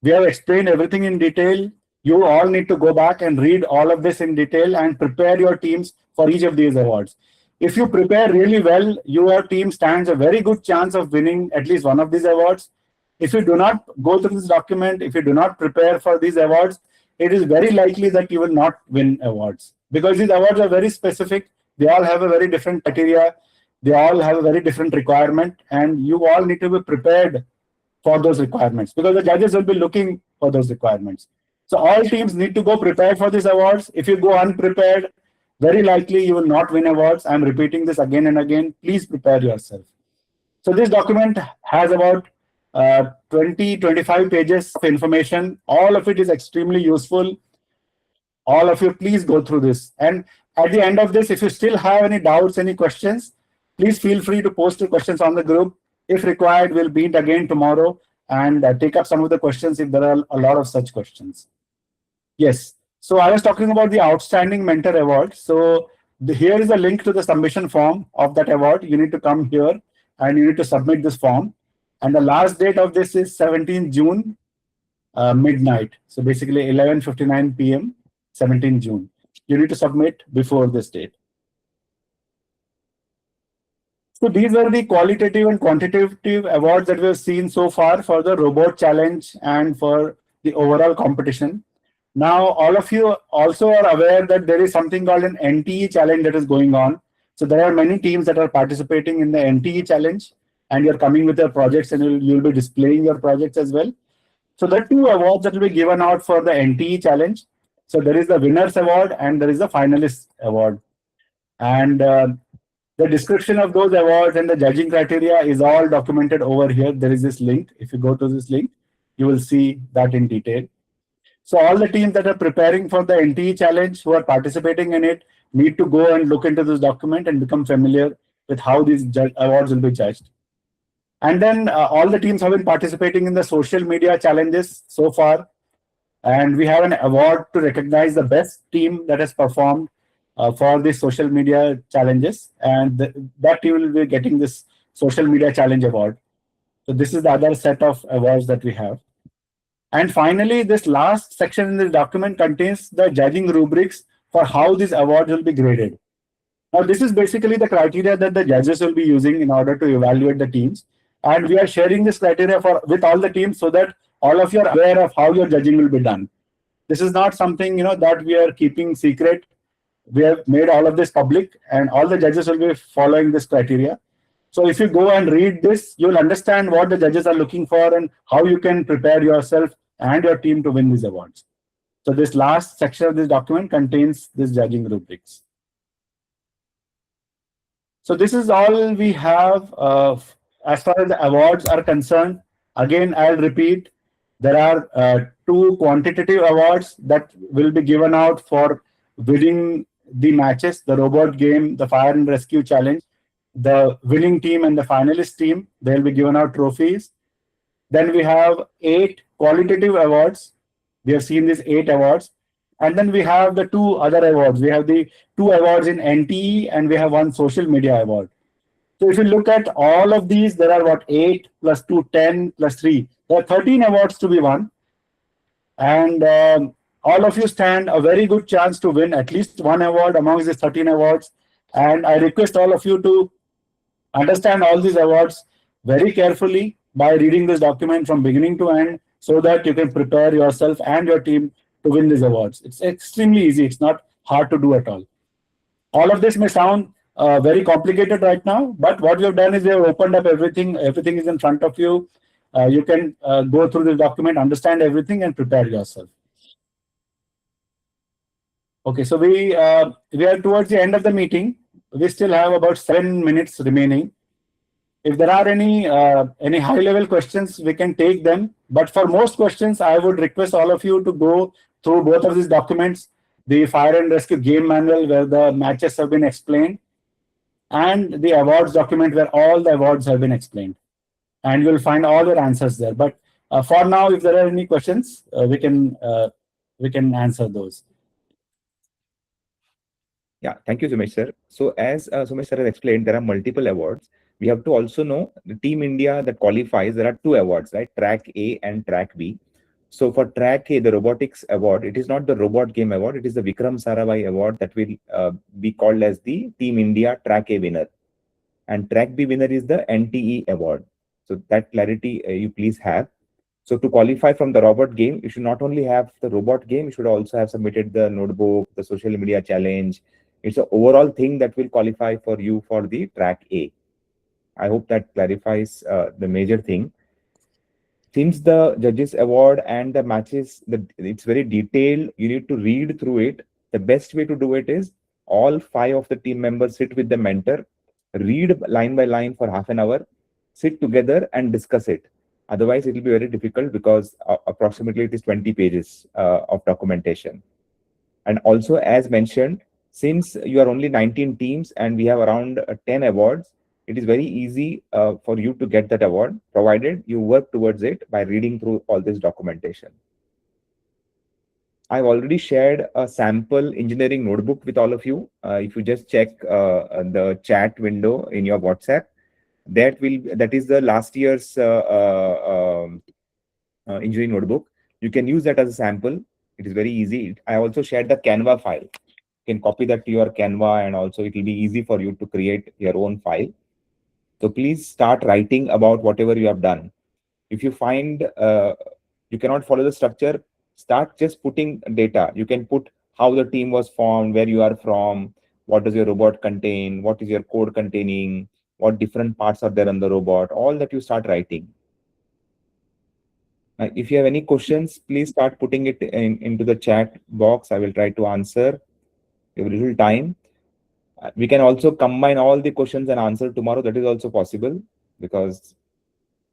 We have explained everything in detail. You all need to go back and read all of this in detail and prepare your teams for each of these awards. If you prepare really well, your team stands a very good chance of winning at least one of these awards. If you do not go through this document, if you do not prepare for these awards, it is very likely that you will not win awards, because these awards are very specific. They all have a very different criteria. They all have a very different requirement, and you all need to be prepared for those requirements, because the judges will be looking for those requirements. So all teams need to go prepared for these awards. If you go unprepared, very likely you will not win awards. I'm repeating this again and again. Please prepare yourself. So this document has about 20-25 pages of information. All of it is extremely useful. All of you, please go through this. And at the end of this, if you still have any doubts, any questions, please feel free to post your questions on the group. If required, we'll meet again tomorrow and take up some of the questions if there are a lot of such questions. Yes. So I was talking about the Outstanding Mentor Award. So here is a link to the submission form of that award. You need to come here and you need to submit this form. And the last date of this is 17 June, midnight. So basically 11:59 p.m., 17 June. You need to submit before this date. So these were the qualitative and quantitative awards that we have seen so far for the robot challenge and for the overall competition. Now, all of you also are aware that there is something called an NTE challenge that is going on. So there are many teams that are participating in the NTE challenge, and you're coming with your projects and you'll be displaying your projects as well. So there are 2 awards that will be given out for the NTE challenge. So there is the winners award and there is the finalist award. And the description of those awards and the judging criteria is all documented over here. There is this link. If you go to this link, you will see that in detail. So all the teams that are preparing for the NTE challenge who are participating in it need to go and look into this document and become familiar with how these awards will be judged. And then all the teams have been participating in the social media challenges so far. And we have an award to recognize the best team that has performed for the social media challenges. And that team will be getting this social media challenge award. So this is the other set of awards that we have. And finally, this last section in the document contains the judging rubrics for how these awards will be graded. Now, this is basically the criteria that the judges will be using in order to evaluate the teams. And we are sharing this criteria with all the teams so that all of you are aware of how your judging will be done. This is not something that we are keeping secret. We have made all of this public, and all the judges will be following this criteria. So if you go and read this, you'll understand what the judges are looking for and how you can prepare yourself and your team to win these awards. So this last section of this document contains this judging rubrics. So this is all we have as far as the awards are concerned. Again, I'll repeat, there are two quantitative awards that will be given out for winning the matches, the robot game, the fire and rescue challenge. The winning team and the finalist team, they'll be given out trophies. Then we have 8 qualitative awards. We have seen these 8 awards. And then we have the 2 other awards. We have the 2 awards in NTE and we have 1 social media award. So if you look at all of these, there are what, 8 plus 2, 10 plus 3. There are 13 awards to be won. And all of you stand a very good chance to win at least 1 award amongst these 13 awards. And I request all of you to understand all these awards very carefully by reading this document from beginning to end so that you can prepare yourself and your team to win these awards. It's extremely easy. It's not hard to do at all. All of this may sound very complicated right now, but what we have done is we have opened up everything. Everything is in front of you. You can go through this document, understand everything, and prepare yourself. Okay, so we are towards the end of the meeting. We still have about 7 minutes remaining. If there are any high-level questions, we can take them. But for most questions, I would request all of you to go through both of these documents, the Fire and Rescue Game Manual, where the matches have been explained, and the awards document, where all the awards have been explained. And you'll find all your answers there. But for now, if there are any questions, we can answer those. Yeah, thank you, Sumesh sir. So as Sumesh sir has explained, there are multiple awards. We have to also know the Team India that qualifies, there are 2 awards, right? Track A and Track B. So for Track A, the robotics award, it is not the robot game award, it is the Vikram Sarabhai award that will be called as the Team India Track A winner. And Track B winner is the NTE award. So that clarity you please have. So to qualify from the robot game, you should not only have the robot game, you should also have submitted the notebook, the social media challenge. It's an overall thing that will qualify for you for the Track A. I hope that clarifies the major thing. Since the judges award and the matches, it's very detailed, you need to read through it. The best way to do it is all 5 of the team members sit with the mentor, read line by line for half an hour, sit together and discuss it. Otherwise, it will be very difficult because approximately it is 20 pages of documentation. And also, as mentioned, since you are only 19 teams and we have around 10 awards, it is very easy for you to get that award, provided you work towards it by reading through all this documentation. I've already shared a sample engineering notebook with all of you. If you just check the chat window in your WhatsApp, that is the last year's engineering notebook. You can use that as a sample. It is very easy. I also shared the Canva file. You can copy that to your Canva, and also it will be easy for you to create your own file. So please start writing about whatever you have done. If you find you cannot follow the structure, start just putting data. You can put how the team was formed, where you are from, what does your robot contain, what is your code containing, what different parts are there on the robot, all that you start writing. If you have any questions, please start putting it into the chat box. I will try to answer. We have a little time. We can also combine all the questions and answer tomorrow. That is also possible because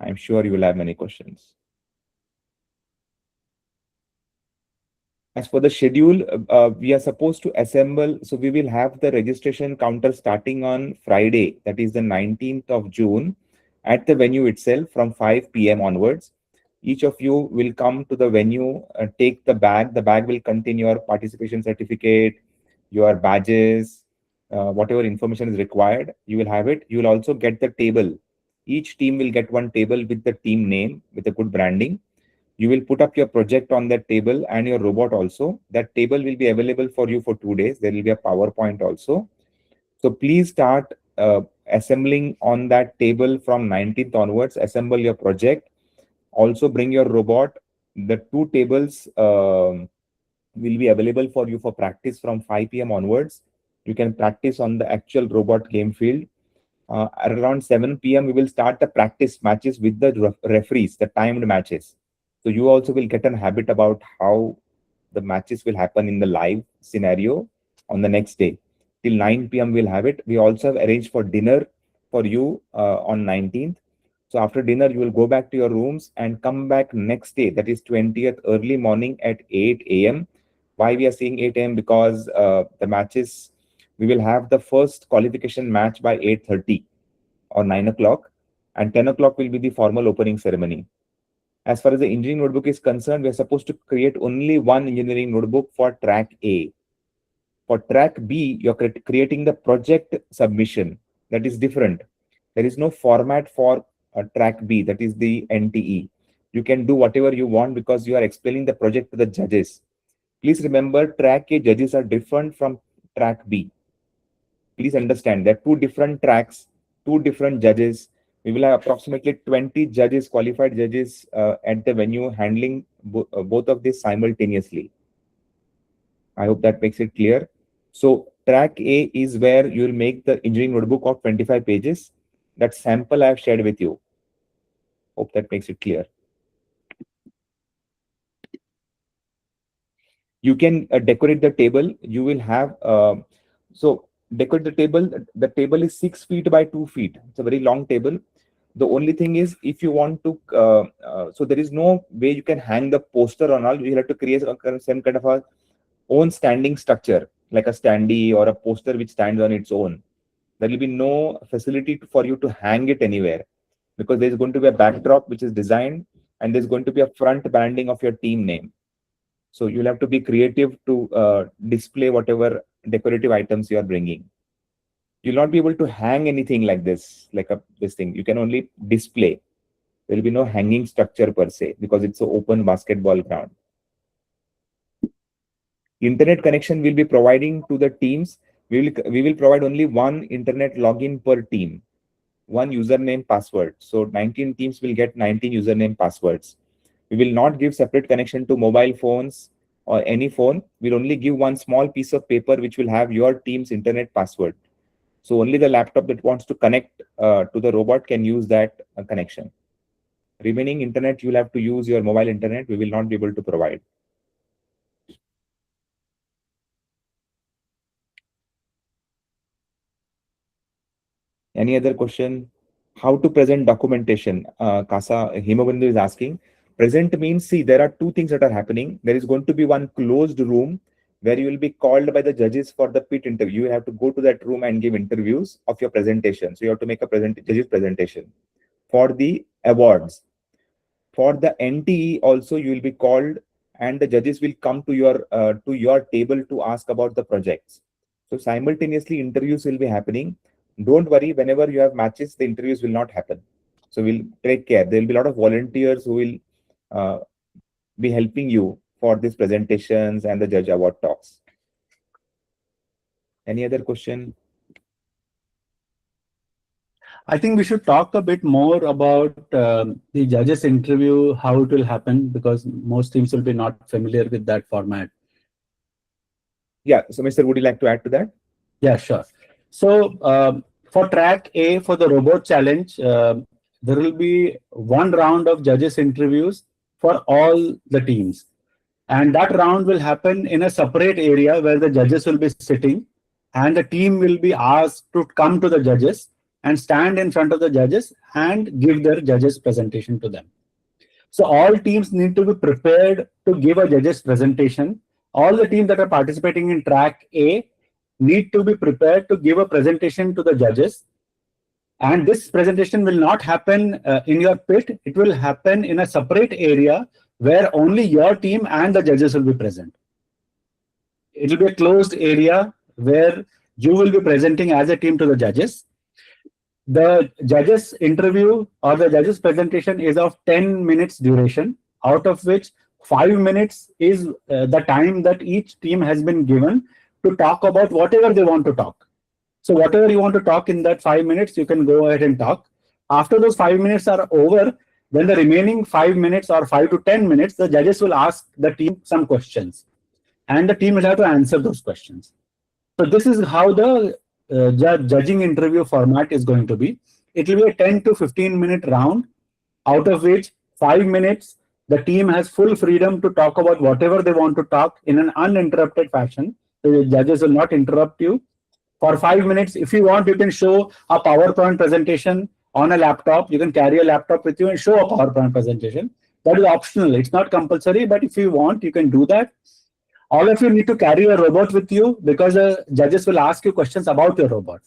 I'm sure you will have many questions. As for the schedule, we are supposed to assemble. So we will have the registration counter starting on Friday, that is the 19th of June, at the venue itself from 5 p.m. onwards. Each of you will come to the venue, take the bag. The bag will contain your participation certificate, your badges, whatever information is required. You will have it. You will also get the table. Each team will get one table with the team name, with a good branding. You will put up your project on that table and your robot also. That table will be available for you for 2 days. There will be a PowerPoint also. So please start assembling on that table from 19th onwards. Assemble your project. Also bring your robot. The two tables will be available for you for practice from 5 p.m. onwards. You can practice on the actual robot game field. At around 7 p.m., we will start the practice matches with the referees, the timed matches. So you also will get a habit about how the matches will happen in the live scenario on the next day. Till 9 p.m. we'll have it. We also have arranged for dinner for you on 19th. So after dinner, you will go back to your rooms and come back next day, that is 20th, early morning at 8 a.m. Why we are seeing 8 a.m.? Because the matches, we will have the first qualification match by 8:30 or 9 o'clock, and 10 o'clock will be the formal opening ceremony. As far as the engineering notebook is concerned, we are supposed to create only one engineering notebook for track A. For track B, you're creating the project submission. That is different. There is no format for track B, that is the NTE. You can do whatever you want because you are explaining the project to the judges. Please remember, track A judges are different from track B. Please understand that two different tracks, two different judges. We will have approximately 20 judges, qualified judges at the venue handling both of these simultaneously. I hope that makes it clear. So track A is where you will make the engineering notebook of 25 pages. That sample I have shared with you. Hope that makes it clear. You can decorate the table. You will have, so decorate the table. The table is 6 feet by 2 feet. It's a very long table. The only thing is, if you want to, so there is no way you can hang the poster on all. You have to create some kind of a own standing structure, like a standee or a poster which stands on its own. There will be no facility for you to hang it anywhere, because there's going to be a backdrop which is designed, and there's going to be a front branding of your team name. So you'll have to be creative to display whatever decorative items you are bringing. You'll not be able to hang anything like this thing. You can only display. There will be no hanging structure per se, because it's an open basketball ground. Internet connection will be providing to the teams. We will provide only one internet login per team, one username password. So 19 teams will get 19 username passwords. We will not give separate connection to mobile phones or any phone. We'll only give one small piece of paper which will have your team's internet password. So only the laptop that wants to connect to the robot can use that connection. Remaining internet, you'll have to use your mobile internet. We will not be able to provide. Any other question? How to present documentation? Kasa Himabandhu is asking. Present means, see, there are two things that are happening. There is going to be one closed room where you will be called by the judges for the pit interview. You have to go to that room and give interviews of your presentation. So you have to make a judges presentation. For the awards, for the NTE also, you will be called, and the judges will come to your table to ask about the projects. So simultaneously interviews will be happening. Don't worry, whenever you have matches, the interviews will not happen. So we'll take care. There will be a lot of volunteers who will be helping you for these presentations and the judge award talks. Any other question? I think we should talk a bit more about the judges interview, how it will happen, because most teams will be not familiar with that format. Yeah, so Mr. Would you like to add to that? Yeah, sure. So for track A, for the robot challenge, there will be one round of judges interviews for all the teams. And that round will happen in a separate area where the judges will be sitting, and the team will be asked to come to the judges and stand in front of the judges and give their judges presentation to them. So all teams need to be prepared to give a judges presentation all the teams that are participating in track A need to be prepared to give a presentation to the judges. And this presentation will not happen in your pit. It will happen in a separate area where only your team and the judges will be present. It will be a closed area where you will be presenting as a team to the judges. The judges interview or the judges presentation is of 10 minutes duration, out of which 5 minutes is the time that each team has been given to talk about whatever they want to talk. So whatever you want to talk in that 5 minutes, you can go ahead and talk. After those 5 minutes are over, then the remaining 5 minutes or 5 to 10 minutes, the judges will ask the team some questions, and the team will have to answer those questions. So this is how the judging interview format is going to be. It will be a 10 to 15 minute round, out of which 5 minutes the team has full freedom to talk about whatever they want to talk in an uninterrupted fashion. The judges will not interrupt you. For 5 minutes, if you want, you can show a PowerPoint presentation on a laptop. You can carry a laptop with you and show a PowerPoint presentation. That is optional. It's not compulsory, but if you want, you can do that. All of you need to carry a robot with you because the judges will ask you questions about your robot.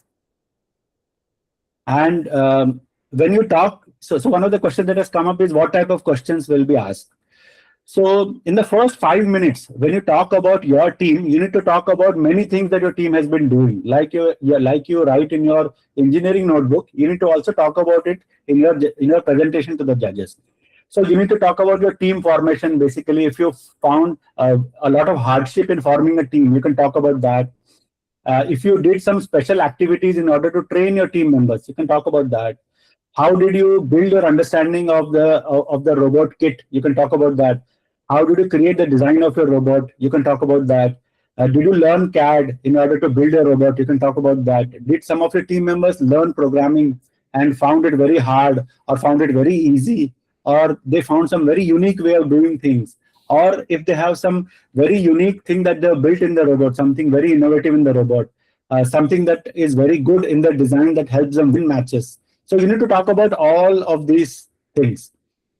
And when you talk, so one of the questions that has come up is what type of questions will be asked. So in the first 5 minutes, when you talk about your team, you need to talk about many things that your team has been doing. Like you write in your engineering notebook, you need to also talk about it in your presentation to the judges. So you need to talk about your team formation. Basically, if you found a lot of hardship in forming a team, you can talk about that. If you did some special activities in order to train your team members, you can talk about that. How did you build your understanding of the robot kit? You can talk about that. How did you create the design of your robot? You can talk about that. Did you learn CAD in order to build a robot? You can talk about that. Did some of your team members learn programming and found it very hard or found it very easy, or they found some very unique way of doing things? Or if they have some very unique thing that they've built in the robot, something very innovative in the robot, something that is very good in the design that helps them win matches. So you need to talk about all of these things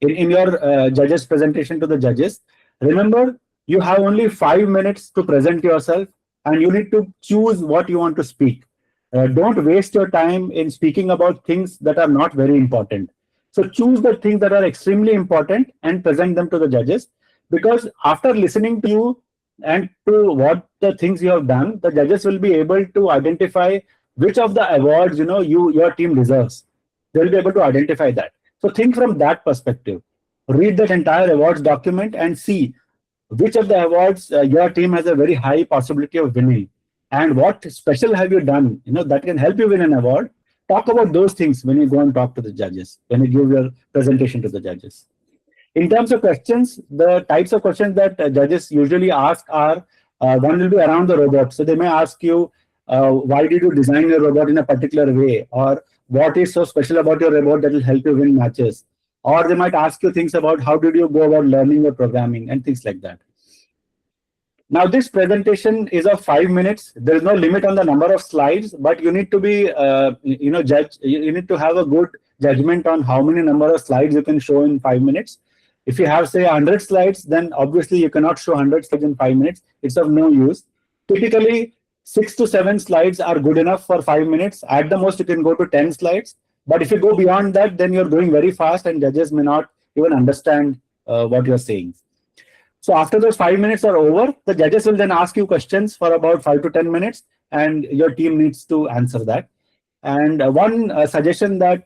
in your judges presentation to the judges. Remember, you have only 5 minutes to present yourself, and you need to choose what you want to speak. Don't waste your time in speaking about things that are not very important. So choose the things that are extremely important and present them to the judges, because after listening to you and to what the things you have done, the judges will be able to identify which of the awards your team deserves. They'll be able to identify that. So think from that perspective. Read that entire awards document and see which of the awards your team has a very high possibility of winning, and what special have you done that can help you win an award. Talk about those things when you go and talk to the judges, when you give your presentation to the judges. In terms of questions, the types of questions that judges usually ask are, one will be around the robot. So they may ask you, why did you design your robot in a particular way? Or what is so special about your robot that will help you win matches? Or they might ask you things about how did you go about learning your programming and things like that. Now, this presentation is of 5 minutes. There is no limit on the number of slides, but you need to be, you need to have a good judgment on how many number of slides you can show in 5 minutes. If you have, say, 100 slides, then obviously you cannot show 100 slides in 5 minutes. It's of no use. Typically, 6 to 7 slides are good enough for 5 minutes. At the most, you can go to 10 slides. But if you go beyond that, then you're going very fast and judges may not even understand what you're saying. So after those 5 minutes are over, the judges will then ask you questions for about 5 to 10 minutes, and your team needs to answer that. And one suggestion that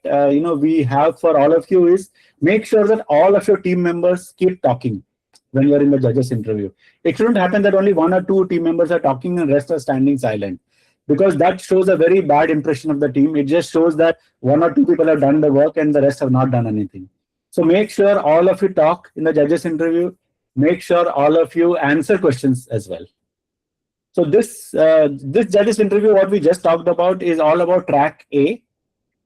we have for all of you is make sure that all of your team members keep talking when you're in the judges interview. It shouldn't happen that only 1 or 2 team members are talking and the rest are standing silent, because that shows a very bad impression of the team. It just shows that 1 or 2 people have done the work and the rest have not done anything. So make sure all of you talk in the judges interview. Make sure all of you answer questions as well. So this judges interview, what we just talked about, is all about track A.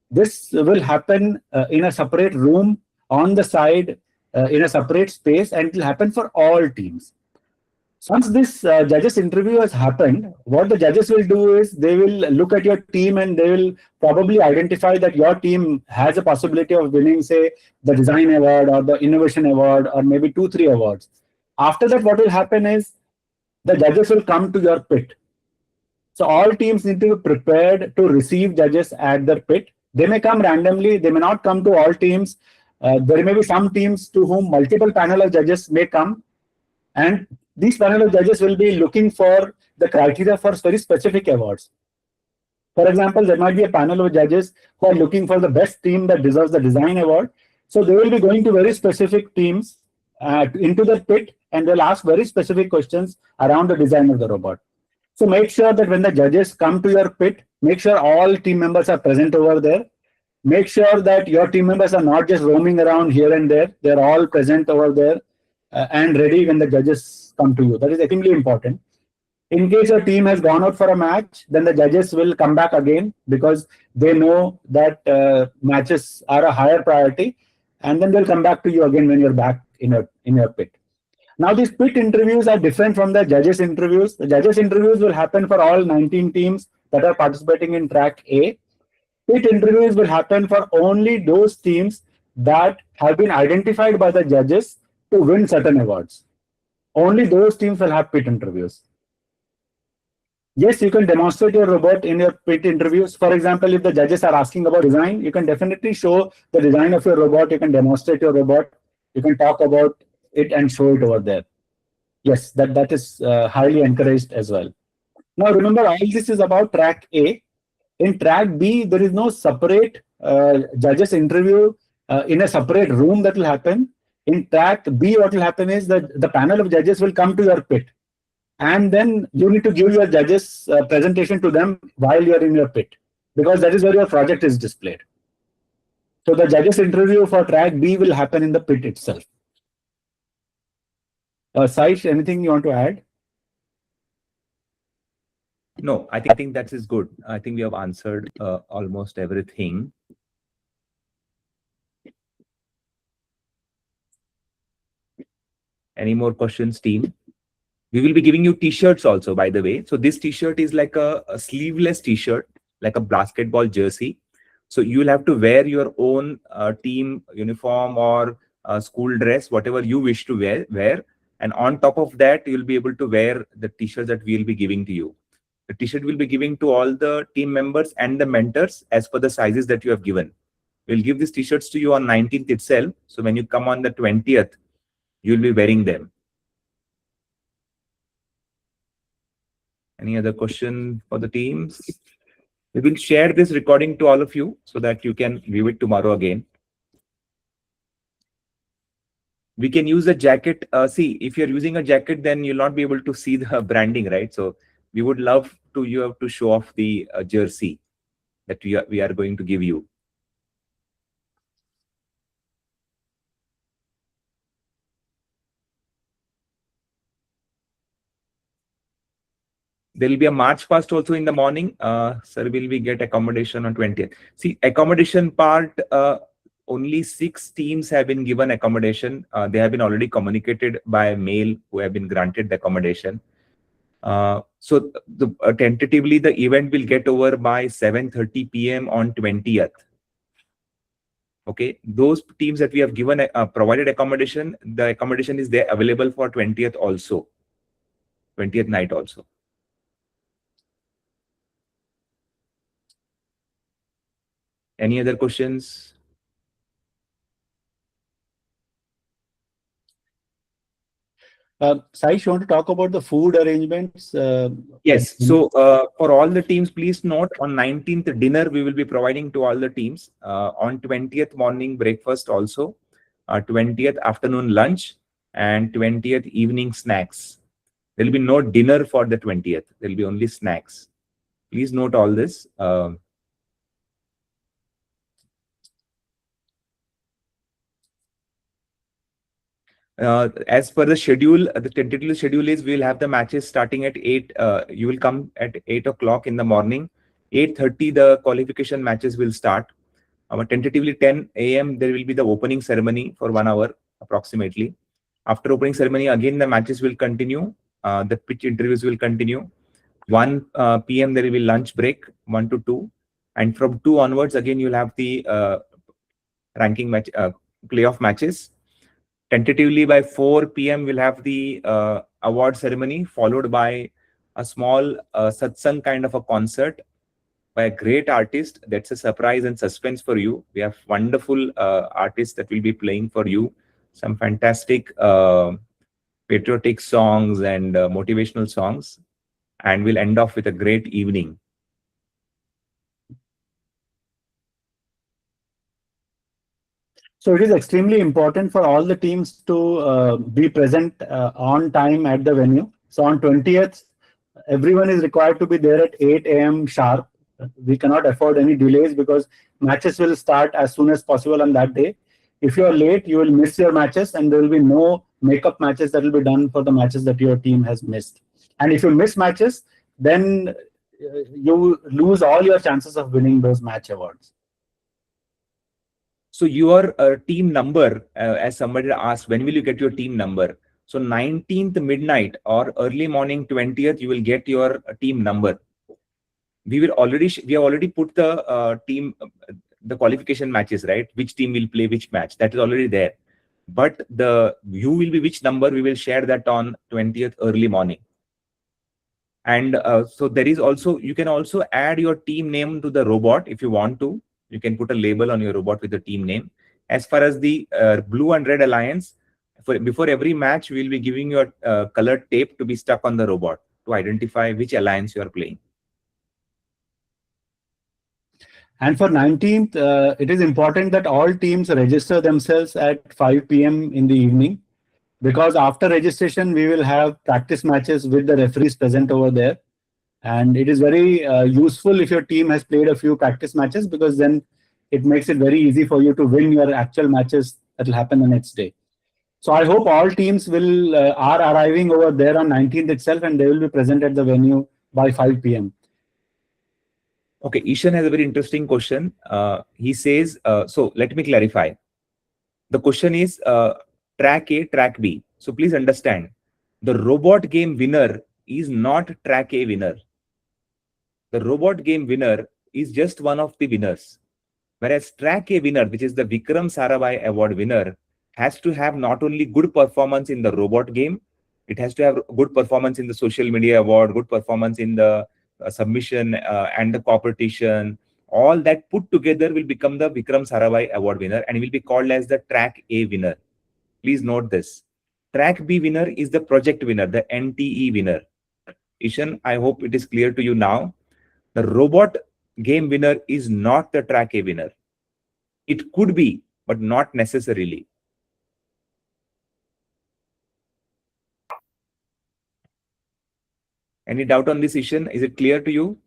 This will happen in a separate room on the side, in a separate space, and it will happen for all teams. Once this judges interview has happened, what the judges will do is they will look at your team and they will probably identify that your team has a possibility of winning, say, the design award or the innovation award, or maybe 2-3 awards. After that, what will happen is the judges will come to your pit. So all teams need to be prepared to receive judges at their pit. They may come randomly, they may not come to all teams. There may be some teams to whom multiple panel of judges may come, and these panel of judges will be looking for the criteria for very specific awards. For example, there might be a panel of judges who are looking for the best team that deserves the design award. So they will be going to very specific teams into the pit, and they'll ask very specific questions around the design of the robot. So make sure that when the judges come to your pit, make sure all team members are present over there. Make sure that your team members are not just roaming around here and there. They're all present over there and ready when the judges come to you. That is extremely important. In case your team has gone out for a match, then the judges will come back again because they know that matches are a higher priority, and then they'll come back to you again when you're back in your pit. Now, these pit interviews are different from the judges' interviews. The judges' interviews will happen for all 19 teams that are participating in track A. Pit interviews will happen for only those teams that have been identified by the judges to win certain awards. Only those teams will have pit interviews. Yes, you can demonstrate your robot in your pit interviews. For example, if the judges are asking about design, you can definitely show the design of your robot. You can demonstrate your robot. You can talk about it and show it over there. Yes, that is highly encouraged as well. Now, remember, all this is about track A. In track B, there is no separate judges interview in a separate room that will happen. In track B, what will happen is that the panel of judges will come to your pit. And then you need to give your judges presentation to them while you're in your pit, because that is where your project is displayed. So the judges interview for track B will happen in the pit itself. Saish, anything you want to add? No, I think that is good. I think we have answered almost everything. Any more questions, team? We will be giving you t-shirts also, by the way. So this t-shirt is like a sleeveless t-shirt, like a basketball jersey. So you will have to wear your own team uniform or school dress, whatever you wish to wear. And on top of that, you'll be able to wear the t-shirt that we'll be giving to you. The t-shirt will be giving to all the team members and the mentors as per the sizes that you have given. We'll give these t-shirts to you on 19th itself. So when you come on the 20th, you'll be wearing them. Any other question for the teams? We will share this recording to all of you so that you can view it tomorrow again. We can use a jacket. See, if you're using a jacket, then you'll not be able to see the branding, right? So we would love you have to show off the jersey that we are going to give you. There will be a march past also in the morning. Sir, will we get accommodation on 20th? See, accommodation part, only 6 teams have been given accommodation. They have been already communicated by mail who have been granted the accommodation. So tentatively, the event will get over by 7:30 p.m. on 20th. Okay, those teams that we have given provided accommodation, the accommodation is there available for 20th also, 20th night also. Any other questions? Saish, you want to talk about the food arrangements? Yes. So for all the teams, please note on 19th dinner, we will be providing to all the teams. On 20th morning breakfast also, 20th afternoon lunch, and 20th evening snacks. There will be no dinner for the 20th. There will be only snacks. Please note all this. As per the schedule, the tentative schedule is we'll have the matches starting at 8. You will come at 8 o'clock in the morning. 8:30 the qualification matches will start. Tentatively 10 a.m. there will be the opening ceremony for 1 hour approximately. After opening ceremony, again the matches will continue. The pitch interviews will continue. 1 p.m. there will be lunch break, 1 to 2, and from 2 onwards again you'll have the ranking match, playoff matches. Tentatively by 4 p.m. we'll have the award ceremony followed by a small satsang kind of a concert by a great artist. That's a surprise and suspense for you. We have wonderful artists that will be playing for you some fantastic patriotic songs and motivational songs, and we'll end off with a great evening. So it is extremely important for all the teams to be present on time at the venue. So on 20th, everyone is required to be there at 8 a.m. sharp. We cannot afford any delays because matches will start as soon as possible on that day. If you are late, you will miss your matches and there will be no makeup matches that will be done for the matches that your team has missed. And if you miss matches, then you lose all your chances of winning those match awards. So your team number, as somebody asked, when will you get your team number? So 19th midnight or early morning 20th, you will get your team number. We have already put the team, the qualification matches, right? Which team will play which match? That is already there. But you will be which number? We will share that on 20th early morning. And so there is also, you can also add your team name to the robot if you want to. You can put a label on your robot with the team name. As far as the blue and red alliance, before every match, we will be giving you a colored tape to be stuck on the robot to identify which alliance you are playing. And for 19th, it is important that all teams register themselves at 5 p.m. in the evening, because after registration, we will have practice matches with the referees present over there. And it is very useful if your team has played a few practice matches, because then it makes it very easy for you to win your actual matches that will happen the next day. So I hope all teams are arriving over there on 19th itself, and they will be present at the venue by 5 p.m. Okay, Ishan has a very interesting question. He says, so let me clarify. The question is track A, track B. So please understand, the robot game winner is not track A winner. The robot game winner is just one of the winners. Whereas track A winner, which is the Vikram Sarabhai Award winner, has to have not only good performance in the robot game, it has to have good performance in the social media award, good performance in the submission and the competition. All that put together will become the Vikram Sarabhai Award winner and will be called as the track A winner. Please note this. Track B winner is the project winner, the NTE winner. Ishan, I hope it is clear to you now. The robot game winner is not the track A winner. It could be, but not necessarily. Any doubt on this, Ishan? Is it clear to you?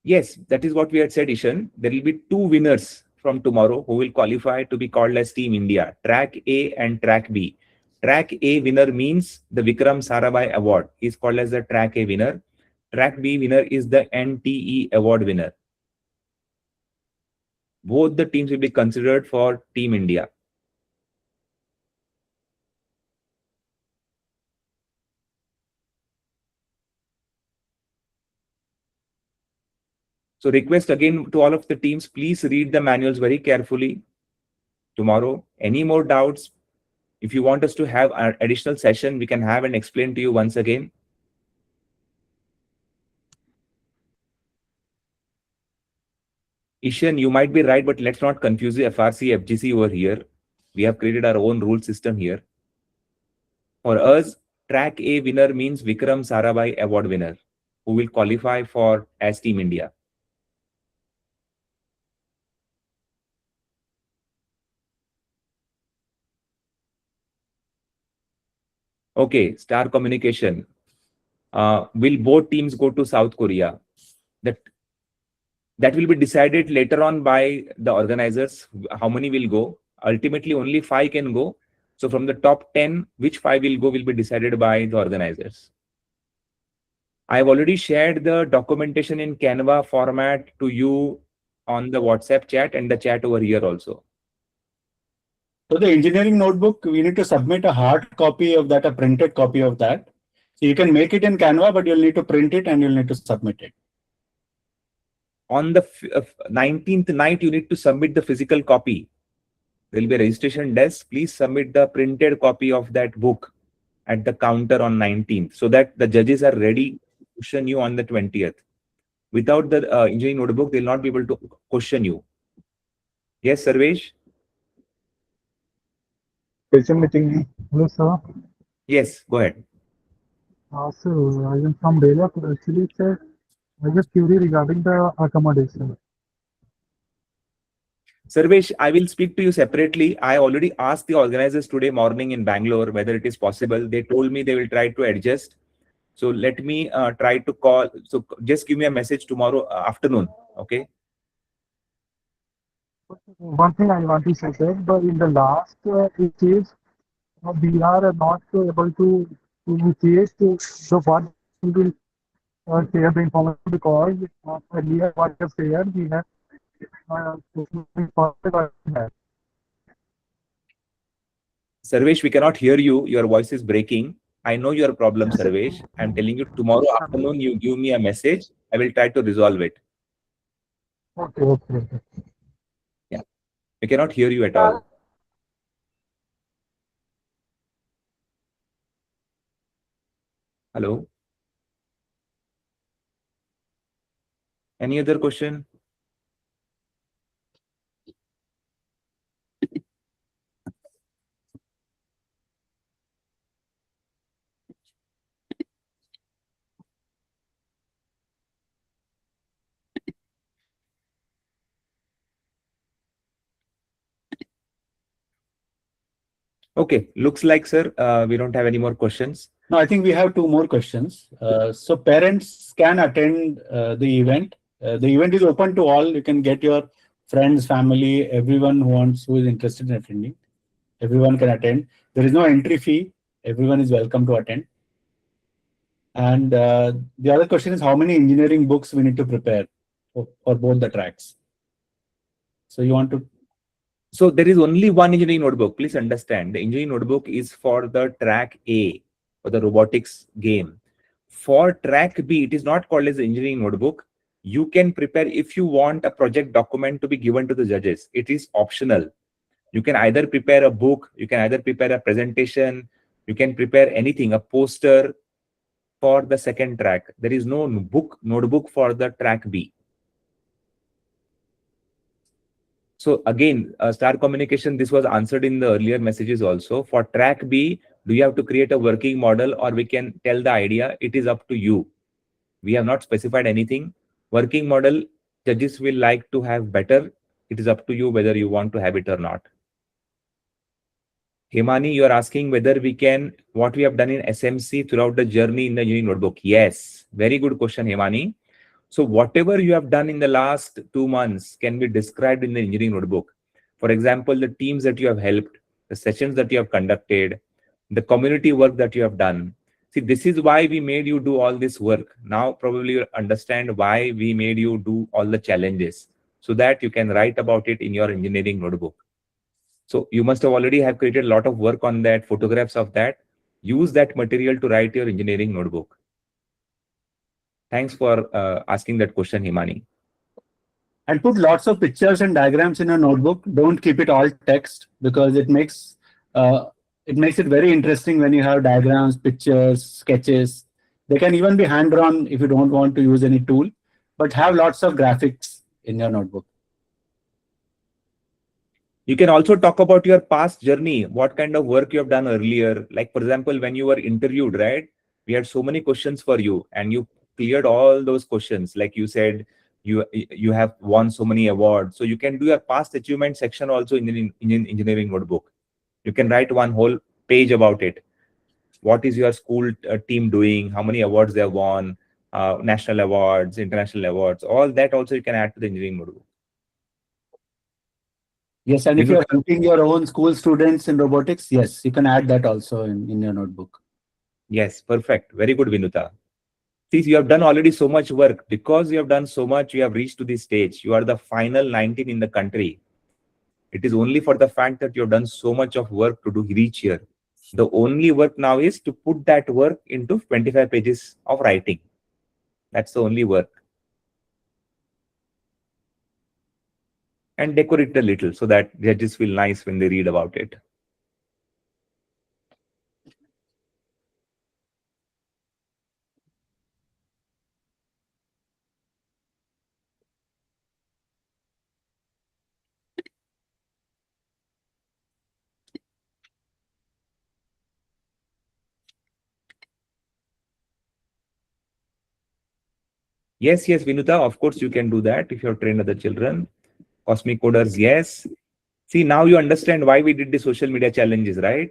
Yes, that is what we had said, Ishan. There will be two winners from tomorrow who will qualify to be called as Team India, Track A and Track B. Track A winner means the Vikram Sarabhai Award is called as the Track A winner. Track B winner is the NTE Award winner. Both the teams will be considered for Team India. So request again to all of the teams, please read the manuals very carefully tomorrow. Any more doubts? If you want us to have an additional session, we can have and explain to you once again. Ishan, you might be right, but let's not confuse the FRC, FGC over here. We have created our own rule system here. For us, Track A winner means Vikram Sarabhai Award winner, who will qualify for as Team India. Okay, Star Communication. Will both teams go to South Korea? That will be decided later on by the organizers. How many will go? Ultimately, only 5 can go. So from the top 10, which 5 will go will be decided by the organizers. I've already shared the documentation in Canva format to you on the WhatsApp chat and the chat over here also. So the engineering notebook, we need to submit a hard copy of that, a printed copy of that. So you can make it in Canva, but you'll need to print it and you'll need to submit it. On the 19th night, you need to submit the physical copy. There will be a registration desk. Please submit the printed copy of that book at the counter on 19th, so that the judges are ready to question you on the 20th. Without the engineering notebook, they'll not be able to question you. Yes, Sarvesh? Question meeting. Hello, sir. Yes, go ahead. Sir, I am from Delhi. Actually, sir, I just query regarding the accommodation. Sarvesh, I will speak to you separately. I already asked the organizers today morning in Bangalore whether it is possible. They told me they will try to adjust. So let me try to call. So just give me a message tomorrow afternoon. Okay. One thing I want to say, sir, but in the last it is we are not able to face the what we will share the information because earlier what you have shared we have information. Sarvesh, we cannot hear you. Your voice is breaking. I know your problem, Sarvesh. I'm telling you tomorrow afternoon, you give me a message. I will try to resolve it. Okay, okay, okay. Yeah. We cannot hear you at all. Hello. Any other question? Okay. Looks like, sir, we don't have any more questions. No, I think we have two more questions. So parents can attend the event. The event is open to all. You can get your friends, family, everyone who is interested in attending. Everyone can attend. There is no entry fee. Everyone is welcome to attend. And the other question is how many engineering books we need to prepare for both the tracks. So you want to? So there is only one engineering notebook. Please understand, the engineering notebook is for the track A, for the robotics game. For track B, it is not called as engineering notebook. You can prepare if you want a project document to be given to the judges. It is optional. You can either prepare a book, you can either prepare a presentation, you can prepare anything, a poster for the second track. There is no notebook for the track B. So again, star communication, this was answered in the earlier messages also. For track B, do you have to create a working model or we can tell the idea? It is up to you. We have not specified anything. Working model, judges will like to have better. It is up to you whether you want to have it or not. Hemani, you are asking whether we can, what we have done in SMC throughout the journey in the engineering notebook. Yes, very good question, Hemani. So whatever you have done in the last 2 months can be described in the engineering notebook. For example, the teams that you have helped, the sessions that you have conducted, the community work that you have done. See, this is why we made you do all this work. Now probably you understand why we made you do all the challenges so that you can write about it in your engineering notebook. So you must have already have created a lot of work on that, photographs of that. Use that material to write your engineering notebook. Thanks for asking that question, Himani. And put lots of pictures and diagrams in a notebook. Don't keep it all text because uh, it makes it very interesting when you have diagrams, pictures, sketches. They can even be hand drawn if you don't want to use any tool, but have lots of graphics in your notebook. You can also talk about your past journey, what kind of work you have done earlier. Like, for example, when you were interviewed, right? We had so many questions for you and you cleared all those questions. Like you said, you have won so many awards. So you can do your past achievement section also in the engineering notebook. You can write one whole page about it. What is your school team doing? How many awards they have won? National awards, international awards, all that also you can add to the engineering notebook. Yes, and if Vinuta, you're helping your own school students in robotics, yes, you can add that also in your notebook. yes, perfect. Very good, Vinuta. See, you have done already so much work. Because you have done so much, you have reached to this stage. You are the final 19 in the country. It is only for the fact that you've done so much of work to do reach here. The only work now is to put that work into 25 pages of writing. That's the only work. And decorate it a little so that judges feel nice when they read about it. Yes, yes, Vinuta, of course you can do that if you have trained other children. Cosmic coders, yes. See, now you understand why we did the social media challenges, right?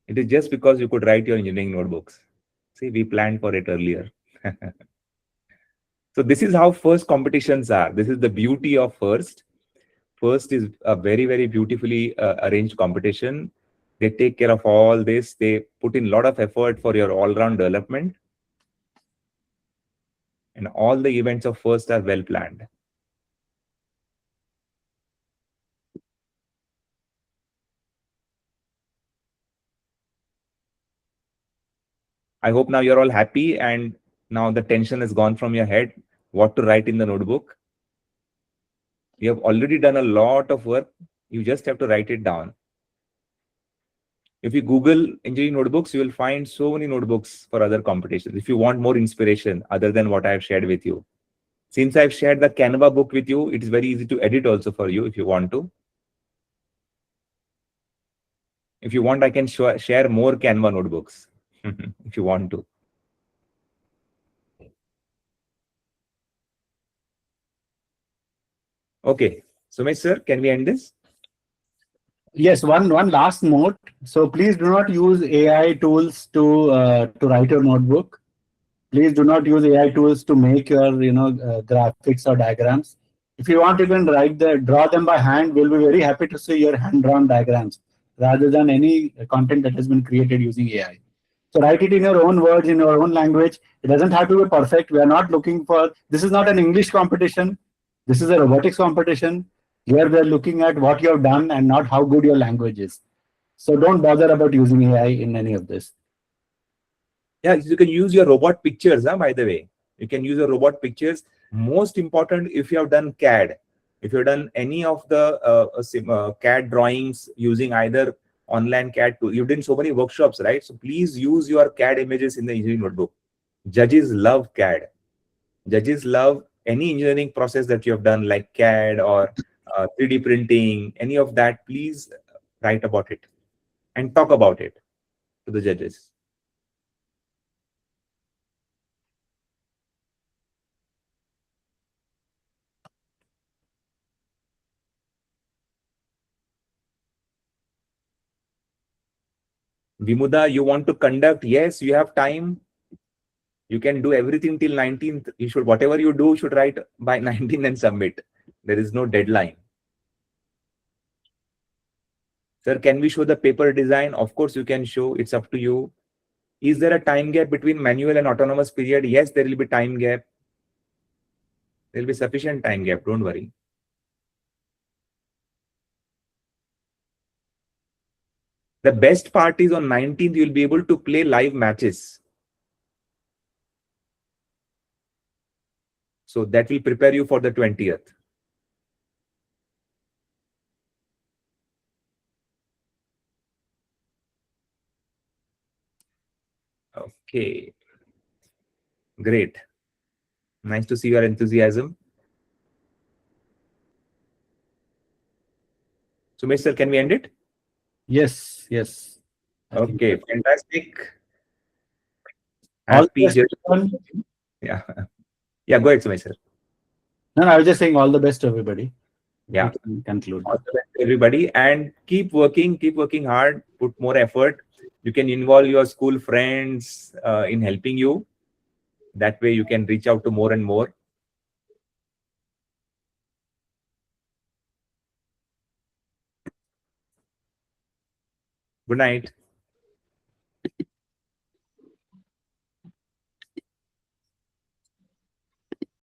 It is just because you could write your engineering notebooks. See, we planned for it earlier. So this is how first competitions are. This is the beauty of first. First is a very, very beautifully arranged competition. They take care of all this. They put in a lot of effort for your all-round development. And all the events of first are well planned. I hope now you're all happy and now the tension is gone from your head. What to write in the notebook. You have already done a lot of work. You just have to write it down. If you Google engineering notebooks, you will find so many notebooks for other competitions. If you want more inspiration other than what I have shared with you. Since I've shared the Canva book with you, it is very easy to edit also for you if you want to. If you want, I can share more Canva notebooks if you want to. Okay. Sumesh sir, can we end this? Yes, one last note. So please do not use AI tools to write your notebook. Please do not use AI tools to make your graphics or diagrams. If you want, you can draw them by hand. We'll be very happy to see your hand-drawn diagrams rather than any content that has been created using AI. So write it in your own words, in your own language. It doesn't have to be perfect. We are not looking for, this is not an English competition. This is a robotics competition. Here we are looking at what you have done and not how good your language is. So don't bother about using AI in any of this. Yeah, you can use your robot pictures, by the way. You can use your robot pictures. Most important, if you have done CAD, if you've done any of the CAD drawings using either online CAD tool, you've done so many workshops, right? So please use your CAD images in the engineering notebook. Judges love CAD. Judges love any engineering process that you have done, like CAD or 3D printing, any of that. Please write about it and talk about it to the judges. Vimuda, you want to conduct? Yes, you have time. You can do everything till 19th. You should, whatever you do, should write by 19th and submit. There is no deadline. Sir, can we show the paper design? Of course, you can show. It's up to you. Is there a time gap between manual and autonomous period? Yes, there will be time gap. There will be sufficient time gap. Don't worry. The best part is on 19th, you'll be able to play live matches. So that will prepare you for the 20th. Okay. Great. Nice to see your enthusiasm. So, Mr. Can we end it? Yes, yes. Okay, fantastic. All the Happy best, journey. everyone. Yeah. Yeah, go ahead, Sumay sir. No, I was just saying all the best to everybody. Yeah. We can conclude. All the best to everybody. And keep working hard, put more effort. You can involve your school friends in helping you. That way you can reach out to more and more. Good night.